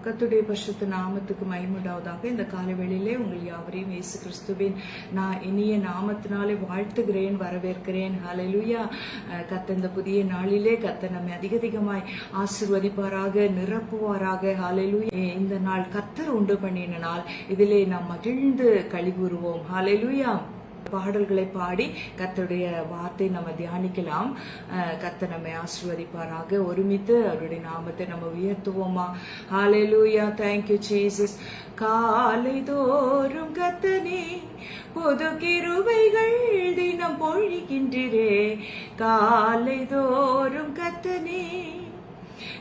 கர்த்தருடைய பரிசுத்த நாமத்துக்கு மகிமையுண்டாவதாக. இந்த காலவேளையிலே உங்கள் யாவரையும் இயேசு கிறிஸ்துவின் நான் இனிய நாமத்தினாலே வாழ்த்துகிறேன், வரவேற்கிறேன். ஹல்லேலூயா. கர்த்தர் இந்த புதிய நாளிலே கர்த்தர் நம்மை அதிகமாய் ஆசீர்வதிப்பாராக, நிரப்புவாராக. ஹல்லேலூயா. இந்த நாள் கர்த்தர் உண்டு பண்ணின நாள், இதிலே நாம் மகிழ்ந்து களி கூறுவோம். ஹல்லேலூயா. பாடல்களை பாடி கர்த்தருடைய வார்த்தை நம்ம தியானிக்கலாம். கர்த்தர் நம்மை ஆசீர்வதிப்பாராக. ஒருமித்து அவருடைய நாமத்தை நம்ம உயர்த்துவோமா? ஹல்லேலூயா. Thank you Jesus. காலை தோறும் கர்த்தனே புது கிருபைகள் தினம் பொழிகின்றீரே. காலை தோறும் கர்த்தனே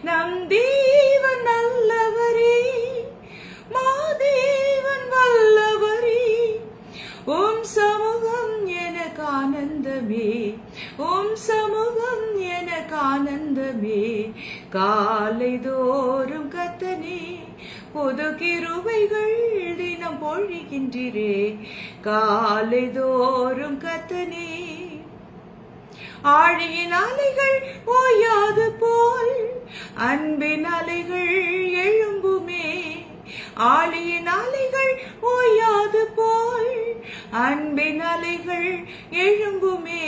நம் தேவன் நல்லவரே, மாதேவன் வல்லவரே. ஓம் சமூகம் எனக்கு ஆனந்தமே, ஓம் சமூகம் எனக்கு ஆனந்தமே. காலை தோறும் கர்த்தனே புது கிருபைகள் தினம் பொழிகின்றீரே. காலை தோறும் கர்த்தனே ஆழியின் அலைகள் ஓயாது போல் அன்பின் அலைகள் எழும்புமே. ஆழியின் அலைகள் ஓயாது போல் அன்பின் அலைகள் எழும்புமே.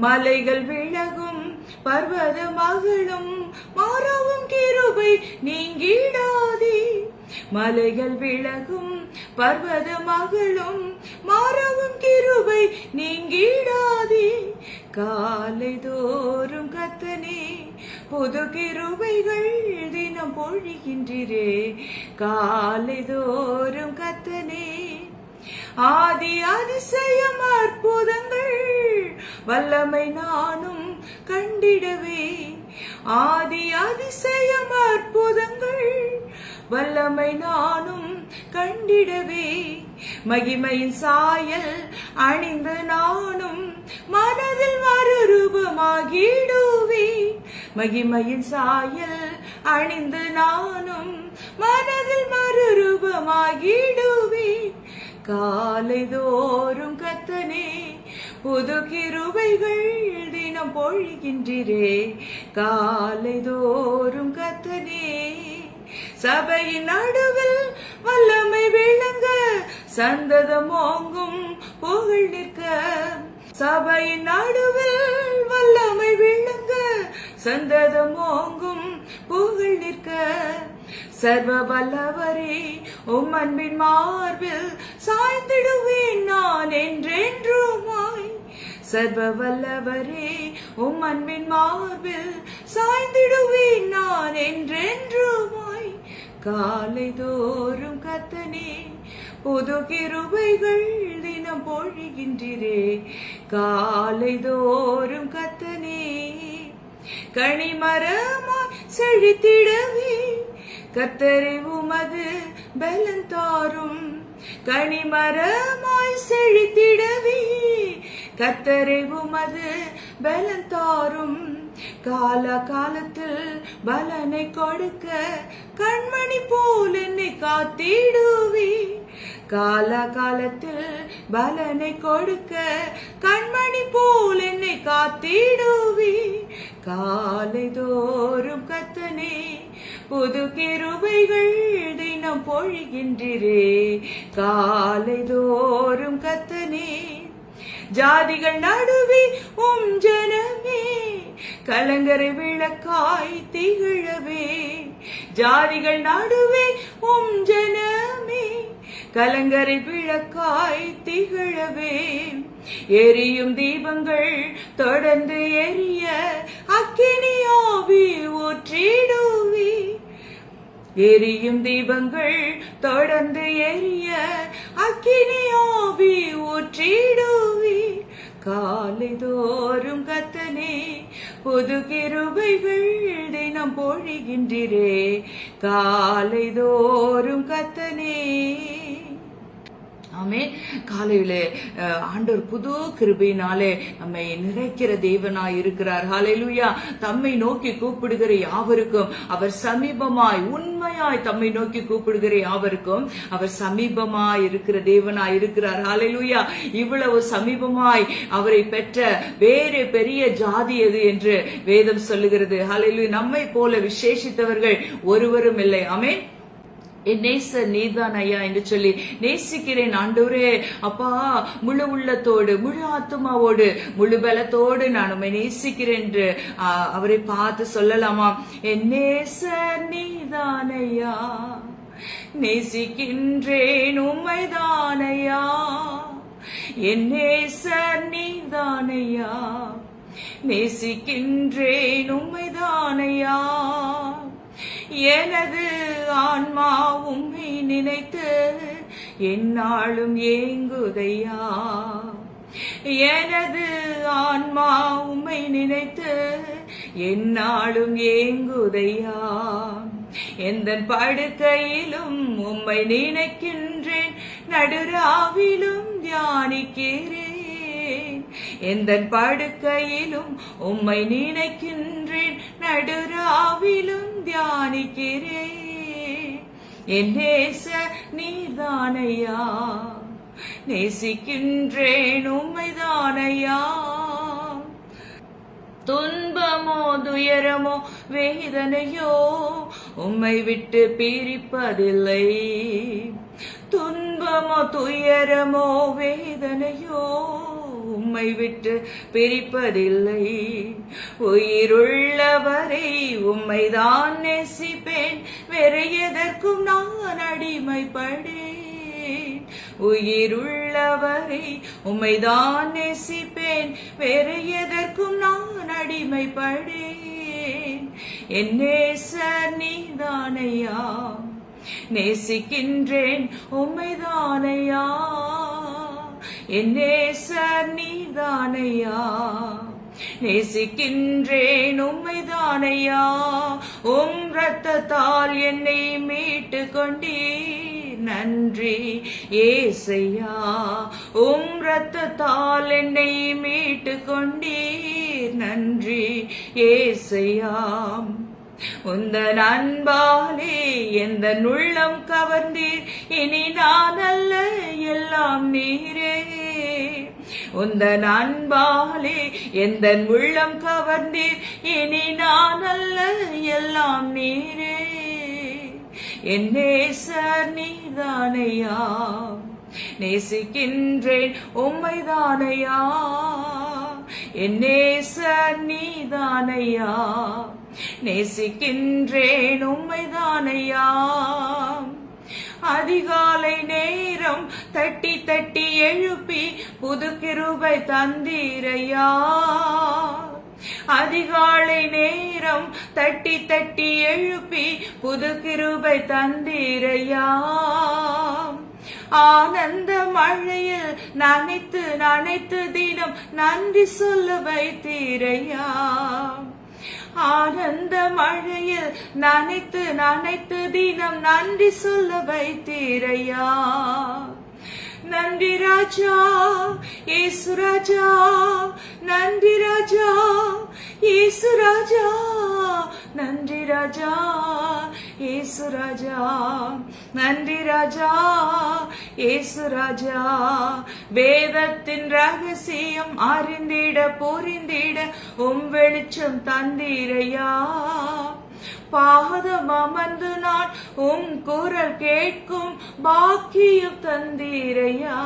மலைகள் விலகும் பர்வத மகளும் மாறவும் கிருபை நீங்கிடாதே. மலைகள் விலகும் பர்வத மகளும் மாறவும் கிருபை நீங்கிடாதே. காலை தோறும் கர்த்தனே புது கிருபைகள் தினம் பொழிகின்றீரே. காலை தோறும் கர்த்தனே ஆதி அதிசயம் அற்புதங்கள் வல்லமை நானும் கண்டிடவே. ஆதி அதிசயம் அற்புதங்கள் வல்லமை நானும் கண்டிடவே. மகிமையின் சாயல் அணிந்த நானும் மனதில் மறுரூபமாகிடுவே. மகிமையின் சாயல் அணிந்து நானும் மனதில் மறுரூபமாகிடுவே. காலை தோறும் கர்த்தனே புது கிருபைகள் தினம் பொழிகின்றீரே. காலை தோறும் கர்த்தனே சபையின் நடுவில் வல்லமை விளங்க சந்ததம் ஓங்கும் புகழ் நிற்க. சபையின் நடுவில் வல்லமை விளங்க சந்ததம் ஓங்கும் புகழ் நிற்க. சர்வ வல்லவரே உம் அன்பின் மார்பில் சாய்ந்திடுவேன் நான் என்றென்றுமாய். சர்வ வல்லவரே உம் அன்பின் மார்பில் சாய்ந்திடுவேன் நான் என்றென்றுமாய். காலை தோறும் கர்த்தனே புது கிருபைகள் தினம் பொழிகின்றீரே. காலை தோறும் கர்த்தனே கனிமரமாய் செழித்திடவே கர்த்தரே உமது பலன் தாரும். கனிமரமாய் செழித்திடவே கர்த்தரே உமது பலன் தாரும். கால காலத்தில் பலனை கொடுக்க கண்மணி போல் என்னை காத்திடுவே. கால காலத்தில் பலனை கொடுக்க கண்மணி போல் என்னை காத்திடுவே. காலை தோறும் கர்த்தனே புது கிருபைகள் தினம் பொழிகின்றீரே. காலை தோறும் கர்த்தனே ஜாதிகள் நடுவே உம் ஜனமே கலங்கரை விளக்காய் திகழவே. ஜாதிகள் நடுவே உம் ஜனமே கலங்கரை விளக்காய் திகழவே. எரியும் தீபங்கள் தொடர்ந்து எரிய அக்கினி ஆவி ஊற்றிடுவே. எரியும் தீபங்கள் தொடர்ந்து எரிய அக்கினி ஆவி ஊற்றிடுவே. காலை தோறும் கர்த்தனே புது கிருபைகள் தினம் பொழிகின்றீரே. காலை தோறும் கர்த்தனே. ஆமென். காலையிலே ஆண்டவர் புது கிருபையினாலே நம்மை நிறைக்கிற தேவனாய் இருக்கிறார். ஹல்லேலூயா. தம்மை நோக்கி கூப்பிடுகிற யாவருக்கும் அவர் சமீபமாய், உண்மையாய் தம்மை நோக்கி கூப்பிடுகிற யாவருக்கும் அவர் சமீபமாய் இருக்கிற தேவனாய் இருக்கிறார். ஹல்லேலூயா. இவ்வளவு சமீபமாய் அவரை பெற்ற வேறு பெரிய ஜாதி எது என்று வேதம் சொல்லுகிறது. ஹல்லேலூயா. நம்மை போல விசேஷித்தவர்கள் ஒருவரும் இல்லை. ஆமென். என் நேசர் நீதான் ஐயா என்று சொல்லி நேசிக்கிறேன் ஆண்டவரே. அப்பா, முழு உள்ளத்தோடு, முழு ஆத்துமாவோடு, முழு பலத்தோடு நான் உம்மை நேசிக்கிறேன் என்று அவரை பார்த்து சொல்லலாமா? என் நேசர் நீதான் ஐயா, நேசிக்கின்றேன் உம்மைதான் ஐயா. என் நேசர் நீதான் ஐயா, நேசிக்கின்றேன் உம்மைதான் ஐயா. எனது ஆன்மா உம்மை நினைத்து எந்நாளும் ஏங்குதையா. எனது ஆன்மா உம்மை நினைத்து எந்நாளும் ஏங்குதையா. எந்தன் படுக்கையிலும் உம்மை நினைக்கின்றேன், நடுராவிலும் தியானிக்கிறேன். எந்தன் படுக்கையிலும் உம்மை நினைக்கின்றேன், நடுராவிலும் தியானிக்கிறேன். என் நேசர் நீதானையா, நேசிக்கின்றேன் உம்மைதானையா. துன்பமோ துயரமோ வேதனையோ உம்மை விட்டு பிரிப்பதில்லை. துன்பமோ துயரமோ வேதனையோ உம்மை விட்டு பிரிப்பதில்லை. உயிருள்ளவரை உம்மைதான் நேசிப்பேன், வேறு எதற்கும் நான் அடிமைப்படேன். உயிருள்ளவரை உம்மைதான் நேசிப்பேன், வேறு எதற்கும் நான் அடிமைப்படேன். என் நேசர் நீதானையா, நேசிக்கின்றேன் உம்மைதானையா. என் நேசர் நீதானையா, நேசிக்கின்றேன் உம்மைதானையா. உம் இரத்தத்தால் என்னை மீட்டு கொண்டீர், நன்றி ஏசையா. உம் இரத்தத்தால் என்னை மீட்டு கொண்டீர், நன்றி ஏசையா. உந்தன் அன்பாலே எந்த உள்ளம் கவர்ந்தீர், இனி நான் அல்ல எல்லாம் நீரே. உந்தன் அன்பாலே எந்த உள்ளம் கவர்ந்தீர், இனி நான் அல்ல எல்லாம் நீரே. என் நேசர் நீதானையா, நேசிக்கின்றேன் உம்மைதானையா. என் நேசர் நீதானையா, நேசிக்கின்றேன் உம்மைதானையா. அதிகாலை நேரம் தட்டி தட்டி எழுப்பி புது கிருபை தந்தீரையா. அதிகாலை நேரம் தட்டி தட்டி எழுப்பி புது கிருபை தந்தீரையா. ஆனந்த மழையில் நனைத்து நனைத்து தினம் நன்றி சொல்ல வைத்தீரையா. ஆனந்த மழையில் நனைத்து நனைத்து தினம் நன்றி சொல்ல வைத்தீரையா. நன்றி ராஜா இயேசு ராஜா, நன்றி ராஜா இயேசு ராஜா, நன்றி ராஜா இயேசு ராஜா, நன்றி ராஜா இயேசு ராஜா. வேதத்தின் ரகசியம் அறிந்திட புரிந்திட உம் வெளிச்சம் தந்தீரையா. பாதம் அமர்ந்து நான் உம் குரல் கேட்கும் பாக்கியம் தந்தீரையா.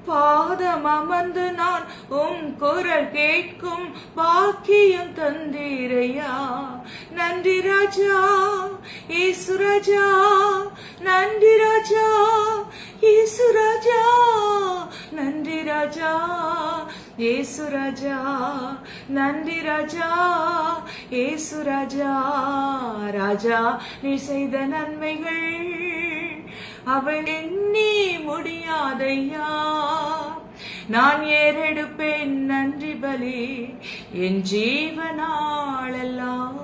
பாதம் அமர்ந்து நான் உம் குரல் கேட்கும் பாக்கியம் தந்தீரையா. நன்றி ராஜா இயேசு ராஜா, நன்றி ராஜா இயேசு ராஜா, நன்றி ராஜா இயேசு ராஜா, நன்றி ராஜா இயேசு ராஜா. ராஜா நீ செய்த நன்மைகள் அவள் எண்ணி முடியாதையா. நான் ஏறெடுப்பேன் நன்றி பலி என் ஜீவனாளெல்லாம்.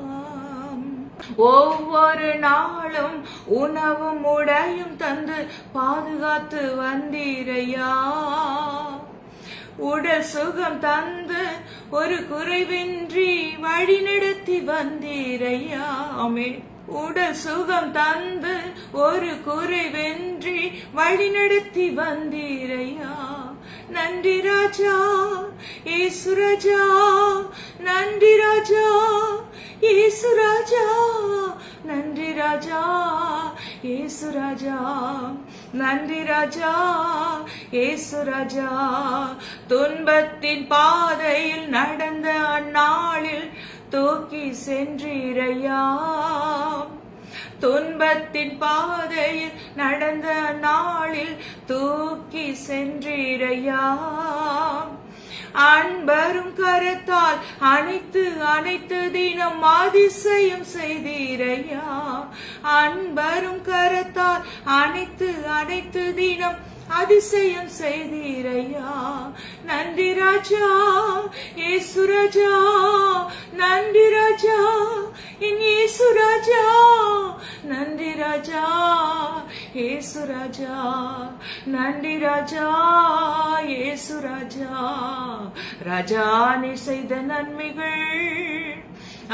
ஒவ்வொரு நாளும் உணவும் உடையும் தந்து பாதுகாத்து வந்தீரையா. உடல் சுகம் தந்து ஒரு குறைவின்றி வழி நடத்தி வந்தீரையா. ஆமென். உடல் சுகம் தந்து ஒரு குறைவின்றி வழி நடத்தி வந்தீரையா. நன்றி ராஜா இயேசு ராஜா, நன்றி ராஜா இயேசு ராஜா, நன்றி ராஜா இயேசு ராஜா. நன்றி ராஜா இயேசு ராஜா. துன்பத்தின் பாதையில் நடந்த அந்நாளில் தூக்கி சென்றீரையா. துன்பத்தின் பாதையில் நடந்த நாளில் தூக்கி சென்றீரையா. அன்பரும் கரத்தால் அனைத்து அனைத்து தினம் அதிசயம் செய்தீரையா. அன்பரும் கரத்தால் அனைத்து அனைத்து தினம் அதிசயம் செய்தீரையா. நன்றி ராஜா இயேசு ராஜா. நன்றி ராஜா என் இயேசு ராஜா. நன்றி ராஜா இயேசு ராஜா. நன்றி ராஜா இயேசு ராஜா. ராஜா நீ செய்த நன்மைகள்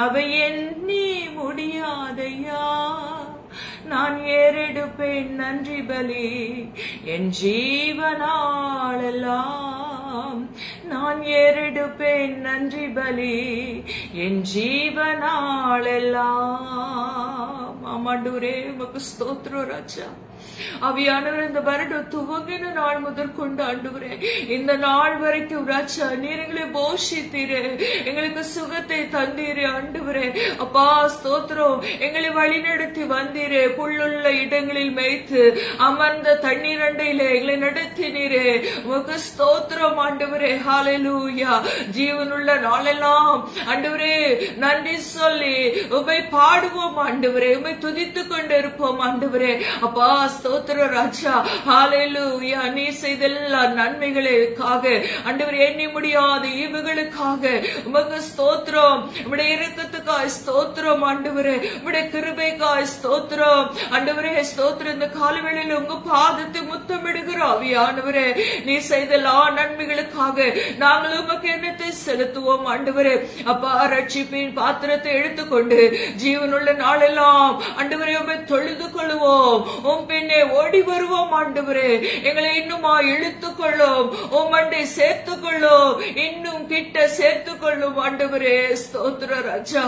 அவை எண்ணி முடியாதையா. நான் ஏறெடுப்பேன் நன்றி பலி என் ஜீவனாளெல்லாம். நான் ஏறெடுப்பேன் நன்றி பலி என் ஜீவனாளெல்லாம். ஆமாண்டவரே உமக்கு ஸ்தோத்திரம் ராஜா. அவியானவர் இந்த வருடம் துவங்கின நாள் முதற்கொண்டு ஆண்டவரே இந்த நாள் வரைக்கும் ராஜா நீர் எங்களை போஷித்தீரே, எங்களுக்கு சுகத்தை தந்தீரே ஆண்டவரே. அப்பா ஸ்தோத்திரம். எங்களை வழிநடத்தி வந்தீரே, புல்லுள்ள இடங்களில் மேய்த்து அமர்ந்த தண்ணீர் அண்டையிலே எங்களை நடத்தினீரே. உமக்கு ஸ்தோத்திரம் ஆண்டவரே. ஹல்லேலூயா. ஜீவனுள்ள நாளெல்லாம் ஆண்டவரே நன்றி சொல்லி உம்மை பாடுவோம் ஆண்டவரே. உம்மை துதித்துக் கொண்டு இருப்போம் ஆண்டவரே. அப்பா ஸ்தோத்திர ராஜா. ஹல்லேலூயா. நீ செய்த எல்லா நன்மைகளுக்காக ஆண்டவரே எண்ணி முடியாத ஈவுகளுக்காக உமக்கு ஸ்தோத்திரம். உம்முடைய இரக்கத்துக்காய் ஸ்தோத்திரம் ஆண்டவரே. உம்முடைய கிருபைக்காய் ஸ்தோத்திரம் ஆண்டவரே. ஸ்தோத்திரம். இந்த காலவேளையில் உங்க பாதத்தை முத்தமிடுகிறோம் ஆவியானவரே. நீ செய்த எல்லா நன்மைகளுக்காக நாங்கள் உமக்கு எண்ணத்தை செலுத்துவோம் ஆண்டவரே. அப்பா ரட்சிப்பின் பாத்திரத்தை எடுத்துக்கொண்டு ஜீவனுள்ள நாளெல்லாம் ஆண்டவரே உம்மை தொழுது கொள்வோம். உம் பின்னே ஓடி வருவோம் ஆண்டவரே. எங்களை இன்னுமா இழுத்துக் கொள்ளும், உம்மண்டை சேர்த்துக் கொள்ளும், இன்னும் கிட்ட சேர்த்துக் கொள்ளும் ஆண்டவரே. ஸ்தோத்திர ராஜா.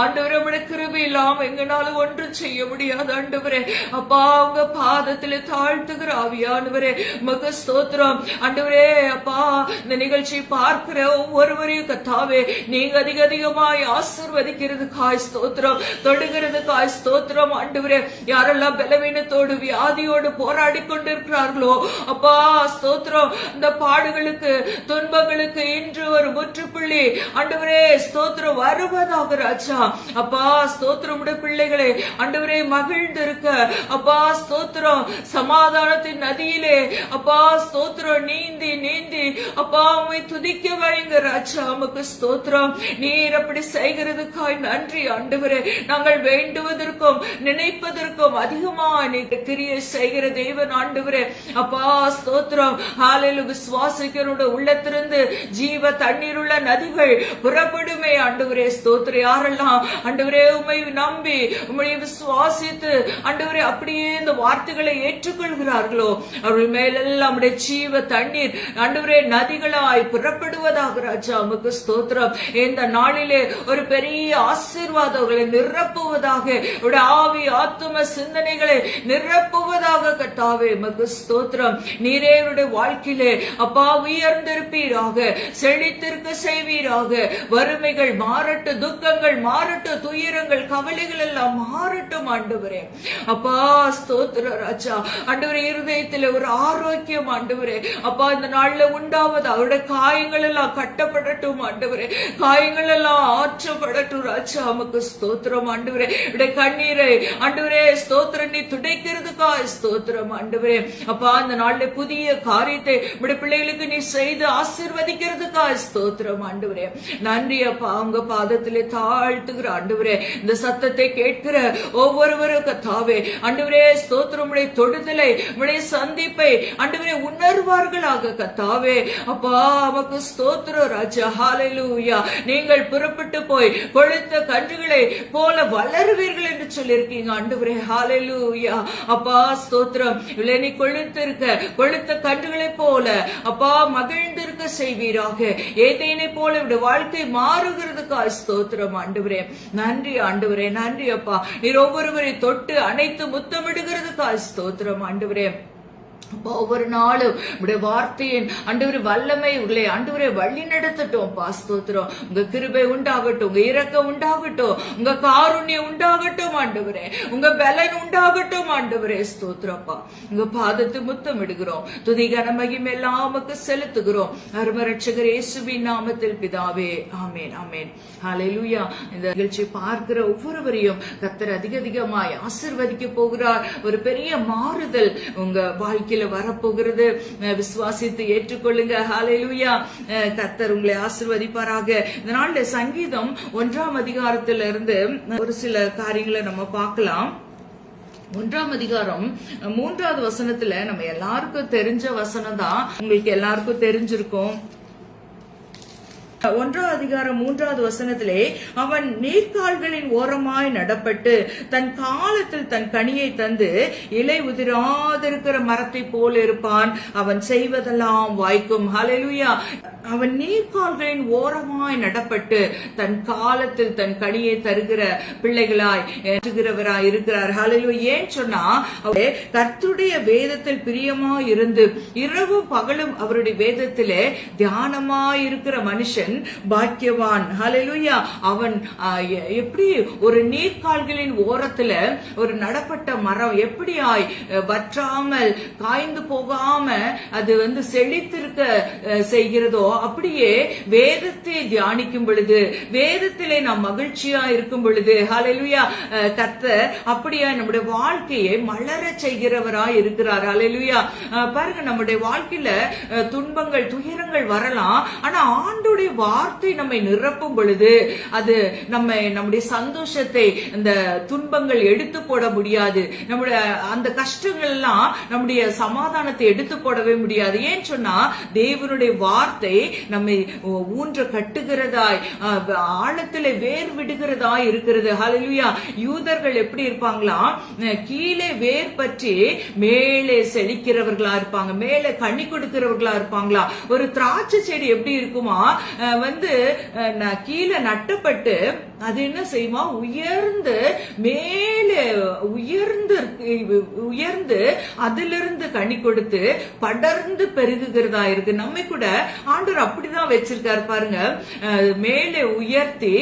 ஆண்டவரே உம்முடைய கிருபை இல்லாம எங்களால ஒன்றும் செய்ய முடியாது ஆண்டவரே. அப்பா உங்க பாதத்திலே தாழ்த்துகிற ஆவியானவரே உமக்கு ஸ்தோத்திரம் ஆண்டவரே. அப்பா இந்த நிகழ்ச்சி பார்க்கிற ஒவ்வொருவரையும் கர்த்தாவே நீங்க அதிக அதிகமாய் ஆசீர்வதிக்கிறதுக்காய் ஸ்தோத்திரம், தொடுகிறதுக்காய் ஸ்தோத்திரம் ஆண்டவரே. யாரெல்லாம் பலவீனத்தோடு வியாதியோடு போராடி கொண்டிருக்கிறார்களோ அப்பா ஸ்தோத்திரம். இந்த பாடுகளுக்கு துன்பங்களுக்கு இன்று ஒரு முற்றுப்புள்ளி ஆண்டவரே ஸ்தோத்திரம் வருவதாக ராஜா. அப்பா ஸ்தோத்திரம். உடைய பிள்ளைகளை ஆண்டவரே மகிழ்ந்து இருக்க அப்பா ஸ்தோத்திரம் சமாதானத்தின் நதியிலே அப்பா ஸ்தோத்திரம் நீந்தி நீந்தி அப்பா உம்மை துதிக்க வைங்க ராஜா. உமக்கு ஸ்தோத்திரம். நீர் அப்படி செய்கிறதுக்காய் நன்றி ஆண்டவரே. நாங்கள் வேண்டுவதற்கும் நினைப்பதற்கும் அதிகமா நீர் கிரியை செய்கிற தேவன் ஆண்டவரே. அப்பா ஸ்தோத்திரம். ஹல்லேலூயா. விசுவாசிக்கிறோட உள்ளத்திலிருந்து ஜீவ தண்ணீர் உள்ள நதிகள் புறப்படுமே ஆண்டவரே. ஸ்தோத்திரம். யாரெல்லாம் ஆண்டவரே உம்மை நம்பி உம்மை விசுவாசித்து ஆண்டவரே அப்படியே இந்த வார்த்தைகளை ஏற்றுக்கொள்கிறார்களோ அவர்கள் மேலெல்லாம் உம்முடைய ஜீவ தண்ணீர் ஆண்டவரே நதிகளாய் புறப்படுவதாக ராஜா. உமக்கு ஸ்தோத்திரம். இந்த நாளிலே ஒரு பெரிய ஆசீர்வாதம் அவர்களை நிரப்புவதாக, உடைய ஆவி ஆத்தும சிந்தனைகளை நிரப்புவதாக கர்த்தாவே. உமக்கு ஸ்தோத்திரம். நீரே உடைய வாழ்க்கையிலே அப்பா உயர்ந்திருப்பீராக, செழித்திருக்க செய்வீராக. வறுமைகள் மாறட்டும், துக்கங்கள் மாறட்டும், துயரங்கள் கவலைகள் எல்லாம் மாறட்டும் ஆண்டவரே. அப்பா ஸ்தோத்திர ராஜா. ஆண்டவரே இருதயத்தில் ஒரு ஆரோக்கியம் ஆண்டவரே அப்பா இந்த நாள்ல உண்டாவது. அவருடைய காயங்கள் எல்லாம் கட்டப்படட்டும் ஆண்டவரே. காயங்கள் எல்லாம் ஆற்றப்படட்டும் ராஜா. உமக்கு ஸ்தோத்திரம் ஆண்டவரே. உடைய கண்ணீரை ஆண்டவரே ஸ்தோத்திரம் நீ துடைக்கிறதுக்காக ஸ்தோத்திரம் ஆண்டவரே. அப்பா இந்த நாள்ல புதிய காரியத்தை உடைய பிள்ளைகளுக்கு நீ செய்து ஆசீர்வதிக்கிறதுக்காக ஸ்தோத்திரம் ஆண்டவரே. நன்றி அப்பா. உங்க பாதத்திலே தாழ்த்துகிற ஆண்டவரே இந்த சத்தத்தை கேட்கிற ஒவ்வொருவரும் கர்த்தாவே ஆண்டவரே ஸ்தோத்திரம். உடைய தொடுதலை உடைய சந்திப்பை ஆண்டவரே உணர்வார்களாக கர்த்தாவே. அப்பா உமக்கு ஸ்தோத்திரம் ராஜா. ஹல்லேலூயா. நீங்கள் புறப்பட்டு போய் கொழுத்த கன்றுகளை போல வளருவீர்கள் என்று சொல்லி இருக்கீங்க ஆண்டவரே. ஹalleluya. அப்பா ஸ்தோத்திரம். இவளை கொழுத்த கன்றுகளை போல அப்பா மகிழ்ந்திருக்க செய்வீராக. ஏதேனை போல இவருடைய வாழ்க்கை மாறுகிறதுக்காய் ஸ்தோத்திரம் ஆண்டவரே. நன்றி ஆண்டவரே, நன்றி அப்பா. நீர் ஒவ்வொருவரை தொட்டு அணைத்து முத்தமிடுகிறதுக்காய் ஸ்தோத்திரம் ஆண்டவரே. ஒவ்வொரு நாளும் உடைய வார்த்தையின் ஆண்டவரே வல்லமை உங்களை ஆண்டவரே வழி நடத்தட்டும். ஸ்தோத்திரம். உங்க கிருபை உண்டாகட்டும், உங்க இரக்கம் உண்டாகட்டும், உங்க காருண்யம் உண்டாகட்டும் ஆண்டவரே, உங்க பலன் உண்டாகட்டும் ஆண்டவரே. ஸ்தோத்திரப்பா. உங்க பாதத்தை முத்தமிடுகிறோம். துதி கன மகிமை எல்லாம் உமக்கு செலுத்துகிறோம். அருமை ரட்சகர் இயேசுவின் நாமத்தில் பிதாவே. ஆமேன், ஆமேன். ஹல்லேலூயா. இந்த நிகழ்ச்சியை பார்க்கிற ஒவ்வொருவரையும் கர்த்தர் அதிகமாய் ஆசீர்வதிக்க போகிறார். ஒரு பெரிய மாறுதல் உங்க வாழ்க்கை வரப்போகிறது. விசுவாசித்து ஏற்றுக்கொள்ளுங்க. ஹல்லேலூயா. கர்த்தர் உங்களை ஆசீர்வதிப்பாராக. இந்த நாள்ல சங்கீதம் 1ஆம் அதிகாரத்திலிருந்து ஒரு சில காரியங்களை நம்ம பார்க்கலாம். 1ஆம் அதிகாரம் 3வது வசனத்துல நம்ம எல்லாருக்கும் தெரிஞ்ச வசனம் தான், உங்களுக்கு எல்லாருக்கும் தெரிஞ்சிருக்கும். 1ஆம் அதிகாரம் 3வது வசனத்திலே, அவன் நீர்க்கால்களின் ஓரமாய் நடப்பட்டு தன் காலத்தில் தன் கனியை தந்து இலை உதிராதிருக்கிற மரத்தை போல இருப்பான். அவன் செய்வதெல்லாம் வாய்க்கும். ஹல்லேலூயா. அவன் நீர்க்கால்களின் ஓரமாய் நடப்பட்டு தன் காலத்தில் தன் கனியை தருகிற பிள்ளைகளாய் இருக்கிறார். ஹல்லேலூயா. ஏன் சொன்னா, கர்த்தருடைய வேதத்தில் பிரியமாய் இருந்து இரவும் பகலும் அவருடைய வேதத்திலே தியானமாய் இருக்கிற மனுஷன் பாக்கியவான். ஹல்லேலூயா. அவன் எப்படி ஒரு நீர்க்கால்களின் ஓரத்துல ஒரு நடப்பட்ட மரம் எப்படியாய் வற்றாமல் காய்ந்து போகாம அது செழித்திருக்க செய்கிறதோ, அப்படியே வேதத்தை தியானிக்கும் பொழுது, வேதத்திலே நாம் மகிழ்ச்சியா இருக்கும் பொழுது, ஹல்லேலூயா, கர்த்தர் அப்படியா நம்முடைய வாழ்க்கையை மலர செய்கிறவராய் இருக்கிறார். ஹல்லேலூயா. பாருங்க, நம்முடைய வாழ்க்கையில துன்பங்கள் துயரங்கள் வரலாம். ஆனா ஆண்டுடைய வார்த்தை நம்மை நிரப்பும் பொழுது அது நம்முடைய சந்தோஷத்தை இந்த துன்பங்கள் எடுத்து போட முடியாது. நம்முடைய அந்த கஷ்டங்கள் எல்லாம் நம்முடைய சமாதானத்தை எடுத்து போடவே முடியாது. ஏன் சொன்னா, தேவனுடைய வார்த்தை நம்மை ஊன்ற கட்டுகிறதாய் ஆழத்திலே வேர் விடுகிறதாய் இருக்கிறது. ஹல்லேலூயா. யூதர்கள் எப்படி இருப்பாங்களா, கீழே வேர் பற்றி மேலே செழிக்கிறவர்களா இருப்பாங்க, மேலே கனி கொடுக்கிறவர்களா இருப்பாங்களா. ஒரு திராட்சை செடி எப்படி இருக்குமா, கீழே நட்டப்பட்டு அது என்ன செய்யுமா, உயர்ந்து மேலே உயர்ந்து அதிலிருந்து கனி கொடுத்து படர்ந்து பெருகுகிறதா இருக்கு. நம்ம கூட ஆண்டவர் அப்படிதான் வச்சிருக்காரு பாருங்க. மேலே உயர்த்தி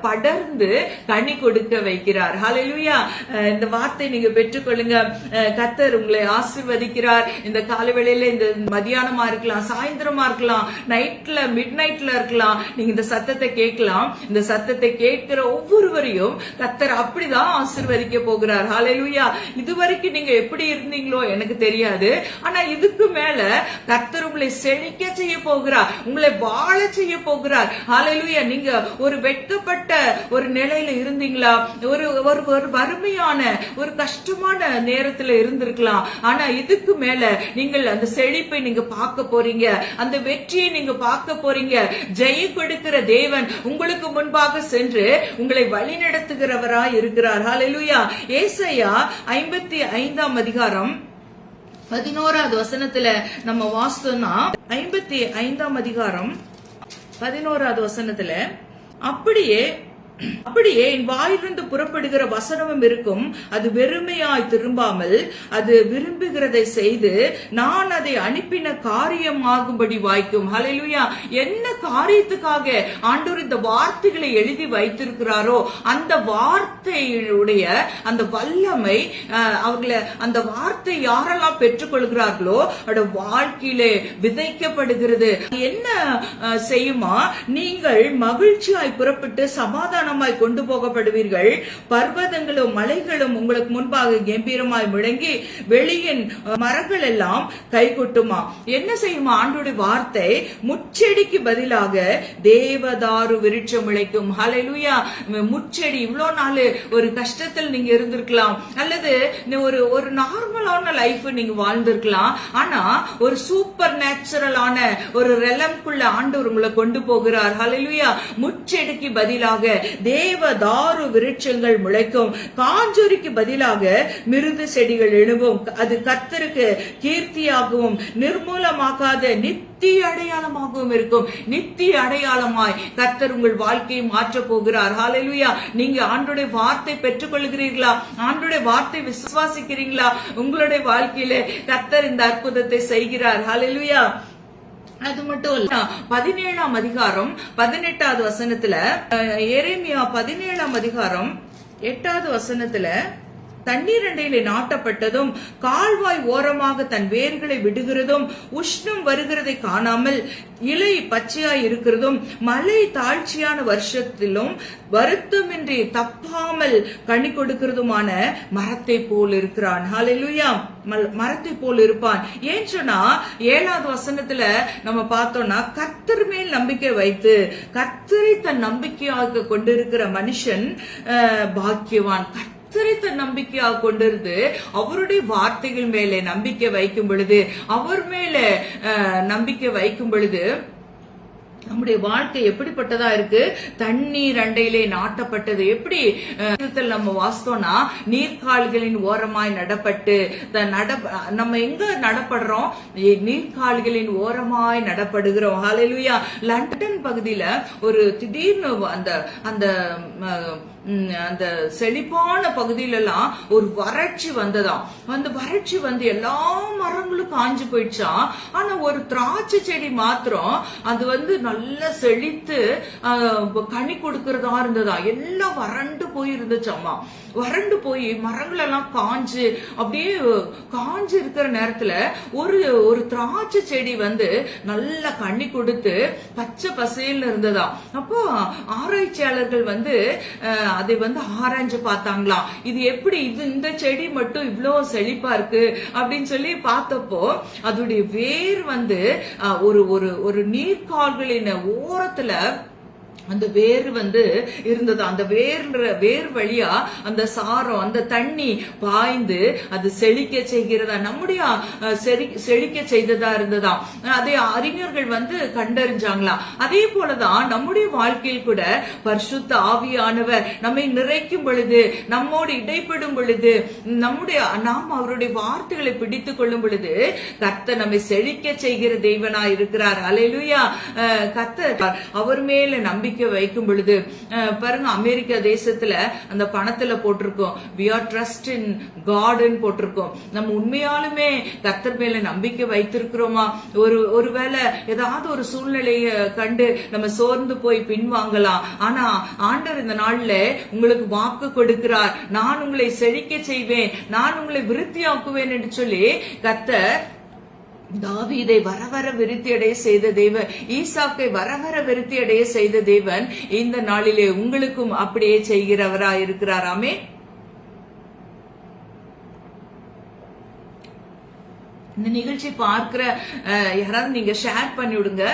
படர்ந்து கனி கொடுக்க வைக்கிறார். ஹல்லேலூயா. இந்த வார்த்தை நீங்க பெற்றுக்கொள்ளுங்க. கர்த்தர் உங்களை ஆசீர்வதிக்கிறார். இந்த காலவேளையில, இந்த மதியானமா இருக்கலாம், சாயந்தரமா இருக்கலாம், மிட் நைட்ல இருக்கலாம், நீங்க இந்த சத்தத்தை கேட்கலாம். இந்த சத்தத்தை கேட்கிற ஒவ்வொருவரையும் கர்த்தர் அப்படிதான் ஆசீர்வதிக்க போகிறார். ஹல்லேலூயா. இதுவரைக்கும் நீங்க எப்படி இருந்தீங்களோ எனக்கு தெரியாது. ஆனா இதுக்கு மேல கர்த்தர் உங்களை செழிக்க செய்ய போகிறார், உங்களை வாழ செய்ய போகிறார். ஹல்லேலூயா. நீங்க ஒரு வெட்கப்பட்ட ஒரு நிலையில இருந்தீங்களா, ஒரு வறுமையான ஒரு கஷ்டமான நேரத்துல இருந்திருக்கலாம். ஆனா இதுக்கு மேல நீங்கள் அந்த செழிப்பை நீங்க பார்க்க போறீங்க, அந்த வெற்றியை நீங்க பார்க்க போறீங்க. ஜெயம் கொடுக்கிற தேவன் உங்களுக்கு முன்பாக சென்று உங்களை வழி நடத்துகிறவராய் இருக்கிறார். ஹல்லேலூயா. ஏசாயா 55ஆம் அதிகாரம் 11வது வசனத்துல நம்ம வாசித்தோம்னா, 55ஆம் அதிகாரம் 11வது வசனத்துல, அப்படியே என் வாயிலிருந்து புறப்படுகிற வசனமும் இருக்கும், அது வெறுமையாய் திரும்பாமல் அது விரும்புகிறதை செய்து நான் அதை அனுப்பின காரியமாகும்படி வாய்க்கும். ஹல்லேலூயா. என்ன காரியத்துக்காக ஆண்டவர் இந்த வார்த்தைகளை எழுதி வைத்திருக்கிறாரோ அந்த வார்த்தையுடைய அந்த வல்லமை அவர்களை, அந்த வார்த்தை யாரெல்லாம் பெற்றுக்கொள்கிறார்களோ அவருடைய வாழ்க்கையிலே விதைக்கப்படுகிறது. என்ன செய்யுமா, நீங்கள் மகிழ்ச்சியாய் புறப்பட்டு சமாதான கொண்டு போகப்படுவீர்கள். பர்வதங்களும் மலைகளும் உங்களுக்கு முன்பாக கம்பீரமாய் முழங்கி வெளியின் மரங்கள் எல்லாம் கைகொட்டுமா. என்ன செய்யுமா, ஆண்டோட வார்த்தை முச்செடிக்கு பதிலாக தேவதாரு விருட்சம் முளைக்கும். ஹல்லேலூயா. முச்செடி, இவ்வளவு நாள் ஒரு கஷ்டத்தில் நீங்க இருந்திருக்கலாம், அல்லது ஒரு நார்மலான லைஃப் நீங்க வாழ்ந்திருக்கலாம். ஆனா ஒரு சூப்பர் நேச்சுரலான ஒரு ரெலம்குள்ள ஆண்டவர் உங்களை கொண்டு போகிறார். ஹல்லேலூயா. முச்செடிக்கு பதிலாக தேவதாரு விருட்சங்கள் முளைக்கும், காஞ்சொரிக்கு பதிலாக மிருது செடிகள் எழும்பும். அது கர்த்தருக்கு கீர்த்தியாகவும் நிர்மூலமாகாத நித்திய அடையாளமாகவும் இருக்கும். நித்திய அடையாளமாய் கர்த்தர் உங்கள் வாழ்க்கையை மாற்ற போகிறார். ஹல்லேலூயா. நீங்க ஆண்டவருடைய வார்த்தை பெற்றுக் கொள்கிறீர்களா? ஆண்டவருடைய வார்த்தை விசுவாசிக்கிறீங்களா? உங்களுடைய வாழ்க்கையில கர்த்தர் இந்த அற்புதத்தை செய்கிறார். ஹல்லேலூயா. அது மட்டும் இல்ல, 17ஆம் அதிகாரம் 18வது வசனத்துல, எரேமியா 17ஆம் அதிகாரம் 8வது வசனத்துல, தண்ணீர் அண்டையிலே நாட்டப்பட்டதும் கால்வாய் ஓரமாக தன் வேர்களை விடுகிறதும் உஷ்ணம் வருகிறதை காணாமல் இலை பச்சையாய் இருக்கிறதும் மழை தாழ்ச்சியான வருஷத்திலும் வருத்தமின்றி தப்பாமல் கனி கொடுக்கிறதுமான மரத்தை போல் இருக்கிறான். ஹல்லேலூயா. மரத்தை போல் இருப்பான். ஏன் சொன்னா 7வது வசனத்துல நம்ம பார்த்தோம்னா, கர்த்தர் மேல் நம்பிக்கை வைத்து கர்த்தரை தன் நம்பிக்கையாக கொண்டிருக்கிற மனுஷன் பாக்கியவான். தன் நம்பிக்கையாக கொண்டிருந்து அவருடைய வார்த்தைகள் மேலே நம்பிக்கை வைக்கும் பொழுது, அவர் மேல நம்பிக்கை வைக்கும் பொழுது நம்முடைய வாழ்க்கை எப்படிப்பட்டதா இருக்கு? தண்ணீர் அண்டையிலே நாட்டப்பட்டது. எப்படி நம்ம வாசித்தோம்னா, நீர்கால்களின் ஓரமாய் நடப்பட்டு, நம்ம எங்க நடப்படுறோம்? நீர்கால்களின் ஓரமாய் நடப்படுகிறோம். ஹல்லேலூயா. லண்டன் பகுதியில ஒரு திடீர்னு அந்த செழிப்பான பகுதியில எல்லாம் ஒரு வறட்சி வந்ததாம். அந்த வறட்சி வந்து எல்லா மரங்களும் காஞ்சு போயிடுச்சா. ஆனா ஒரு திராட்சை செடி மாத்திரம் அது வந்து நல்லா செழித்து கனி கொடுக்கறதா இருந்ததா. எல்லாம் வறண்டு போய் இருந்துச்சாமா. வறண்டு போய் மரங்கள் எல்லாம் காஞ்சு அப்படியே காஞ்சு இருக்கிற நேரத்துல ஒரு திராட்சை செடி வந்து நல்லா கனி கொடுத்து பச்சை பசேல்னு இருந்ததா. அப்போ ஆராய்ச்சியாளர்கள் வந்து அதை வந்து ஆராய்ஞ்சு பார்த்தாங்களாம். இது எப்படி இந்த செடி மட்டும் இவ்வளவு செழிப்பா இருக்கு அப்படின்னு சொல்லி பார்த்தப்போ, அதோடைய வேர் வந்து ஒரு நீர்க்கால்களின் ஓரத்துல அந்த வேர் வந்து இருந்தது. அந்த வேர் வழியா அந்த சாரம், அந்த தண்ணி பாய்ந்து அது செழிக்க செய்கிறதா, நம்முடைய செழிக்க செய்ததா இருந்ததா. அதை அறிஞர்கள் வந்து கண்டறிஞ்சாங்களா. அதே போலதான் நம்முடைய வாழ்க்கையில் கூட பரிசுத்த ஆவியானவர் நம்மை நிறைக்கும் பொழுது, நம்மோடு இடைப்படும் பொழுது, நாம் அவருடைய வார்த்தைகளை பிடித்துக் கொள்ளும் பொழுது கர்த்தர் நம்மை செழிக்க செய்கிற தேவனாய் இருக்கிறார். அல்லேலூயா. கர்த்தர் அவர் மேல நம்பிக்கை வைக்கும் பொழுது பாருங்க, அமெரிக்கா தேசத்துல அந்த பணத்துல போட்டிருக்கோம், we are trust in God ன்னு போட்டிருக்கோம். நம்ம உண்மையாலுமே கர்த்தர் மேல நம்பிக்கை வைத்திருக்கிறோமா? ஒருவேளை ஏதாவது ஒரு சூழ்நிலையை கண்டு நம்ம சோர்ந்து போய் பின்வாங்கலாம். ஆனா ஆண்டவர் இந்த நாள்ல உங்களுக்கு வாக்கு கொடுக்கிறார், நான் உங்களை செழிக்க செய்வேன், நான் உங்களை விருத்தியாக்குவேன் என்று சொல்லி கர்த்தர் தாவீதை வரவர விருத்தியடைய செய்த தேவன், ஈசாக்கை வரவர விருத்தியடைய செய்த தேவன் இந்த நாளிலே உங்களுக்கும் அப்படியே செய்கிறவராய் இருக்கிறார். ஆமென். இந்த நிகழ்ச்சி பார்க்கிற யாராவது நீங்க ஷேர் பண்ணி விடுங்க.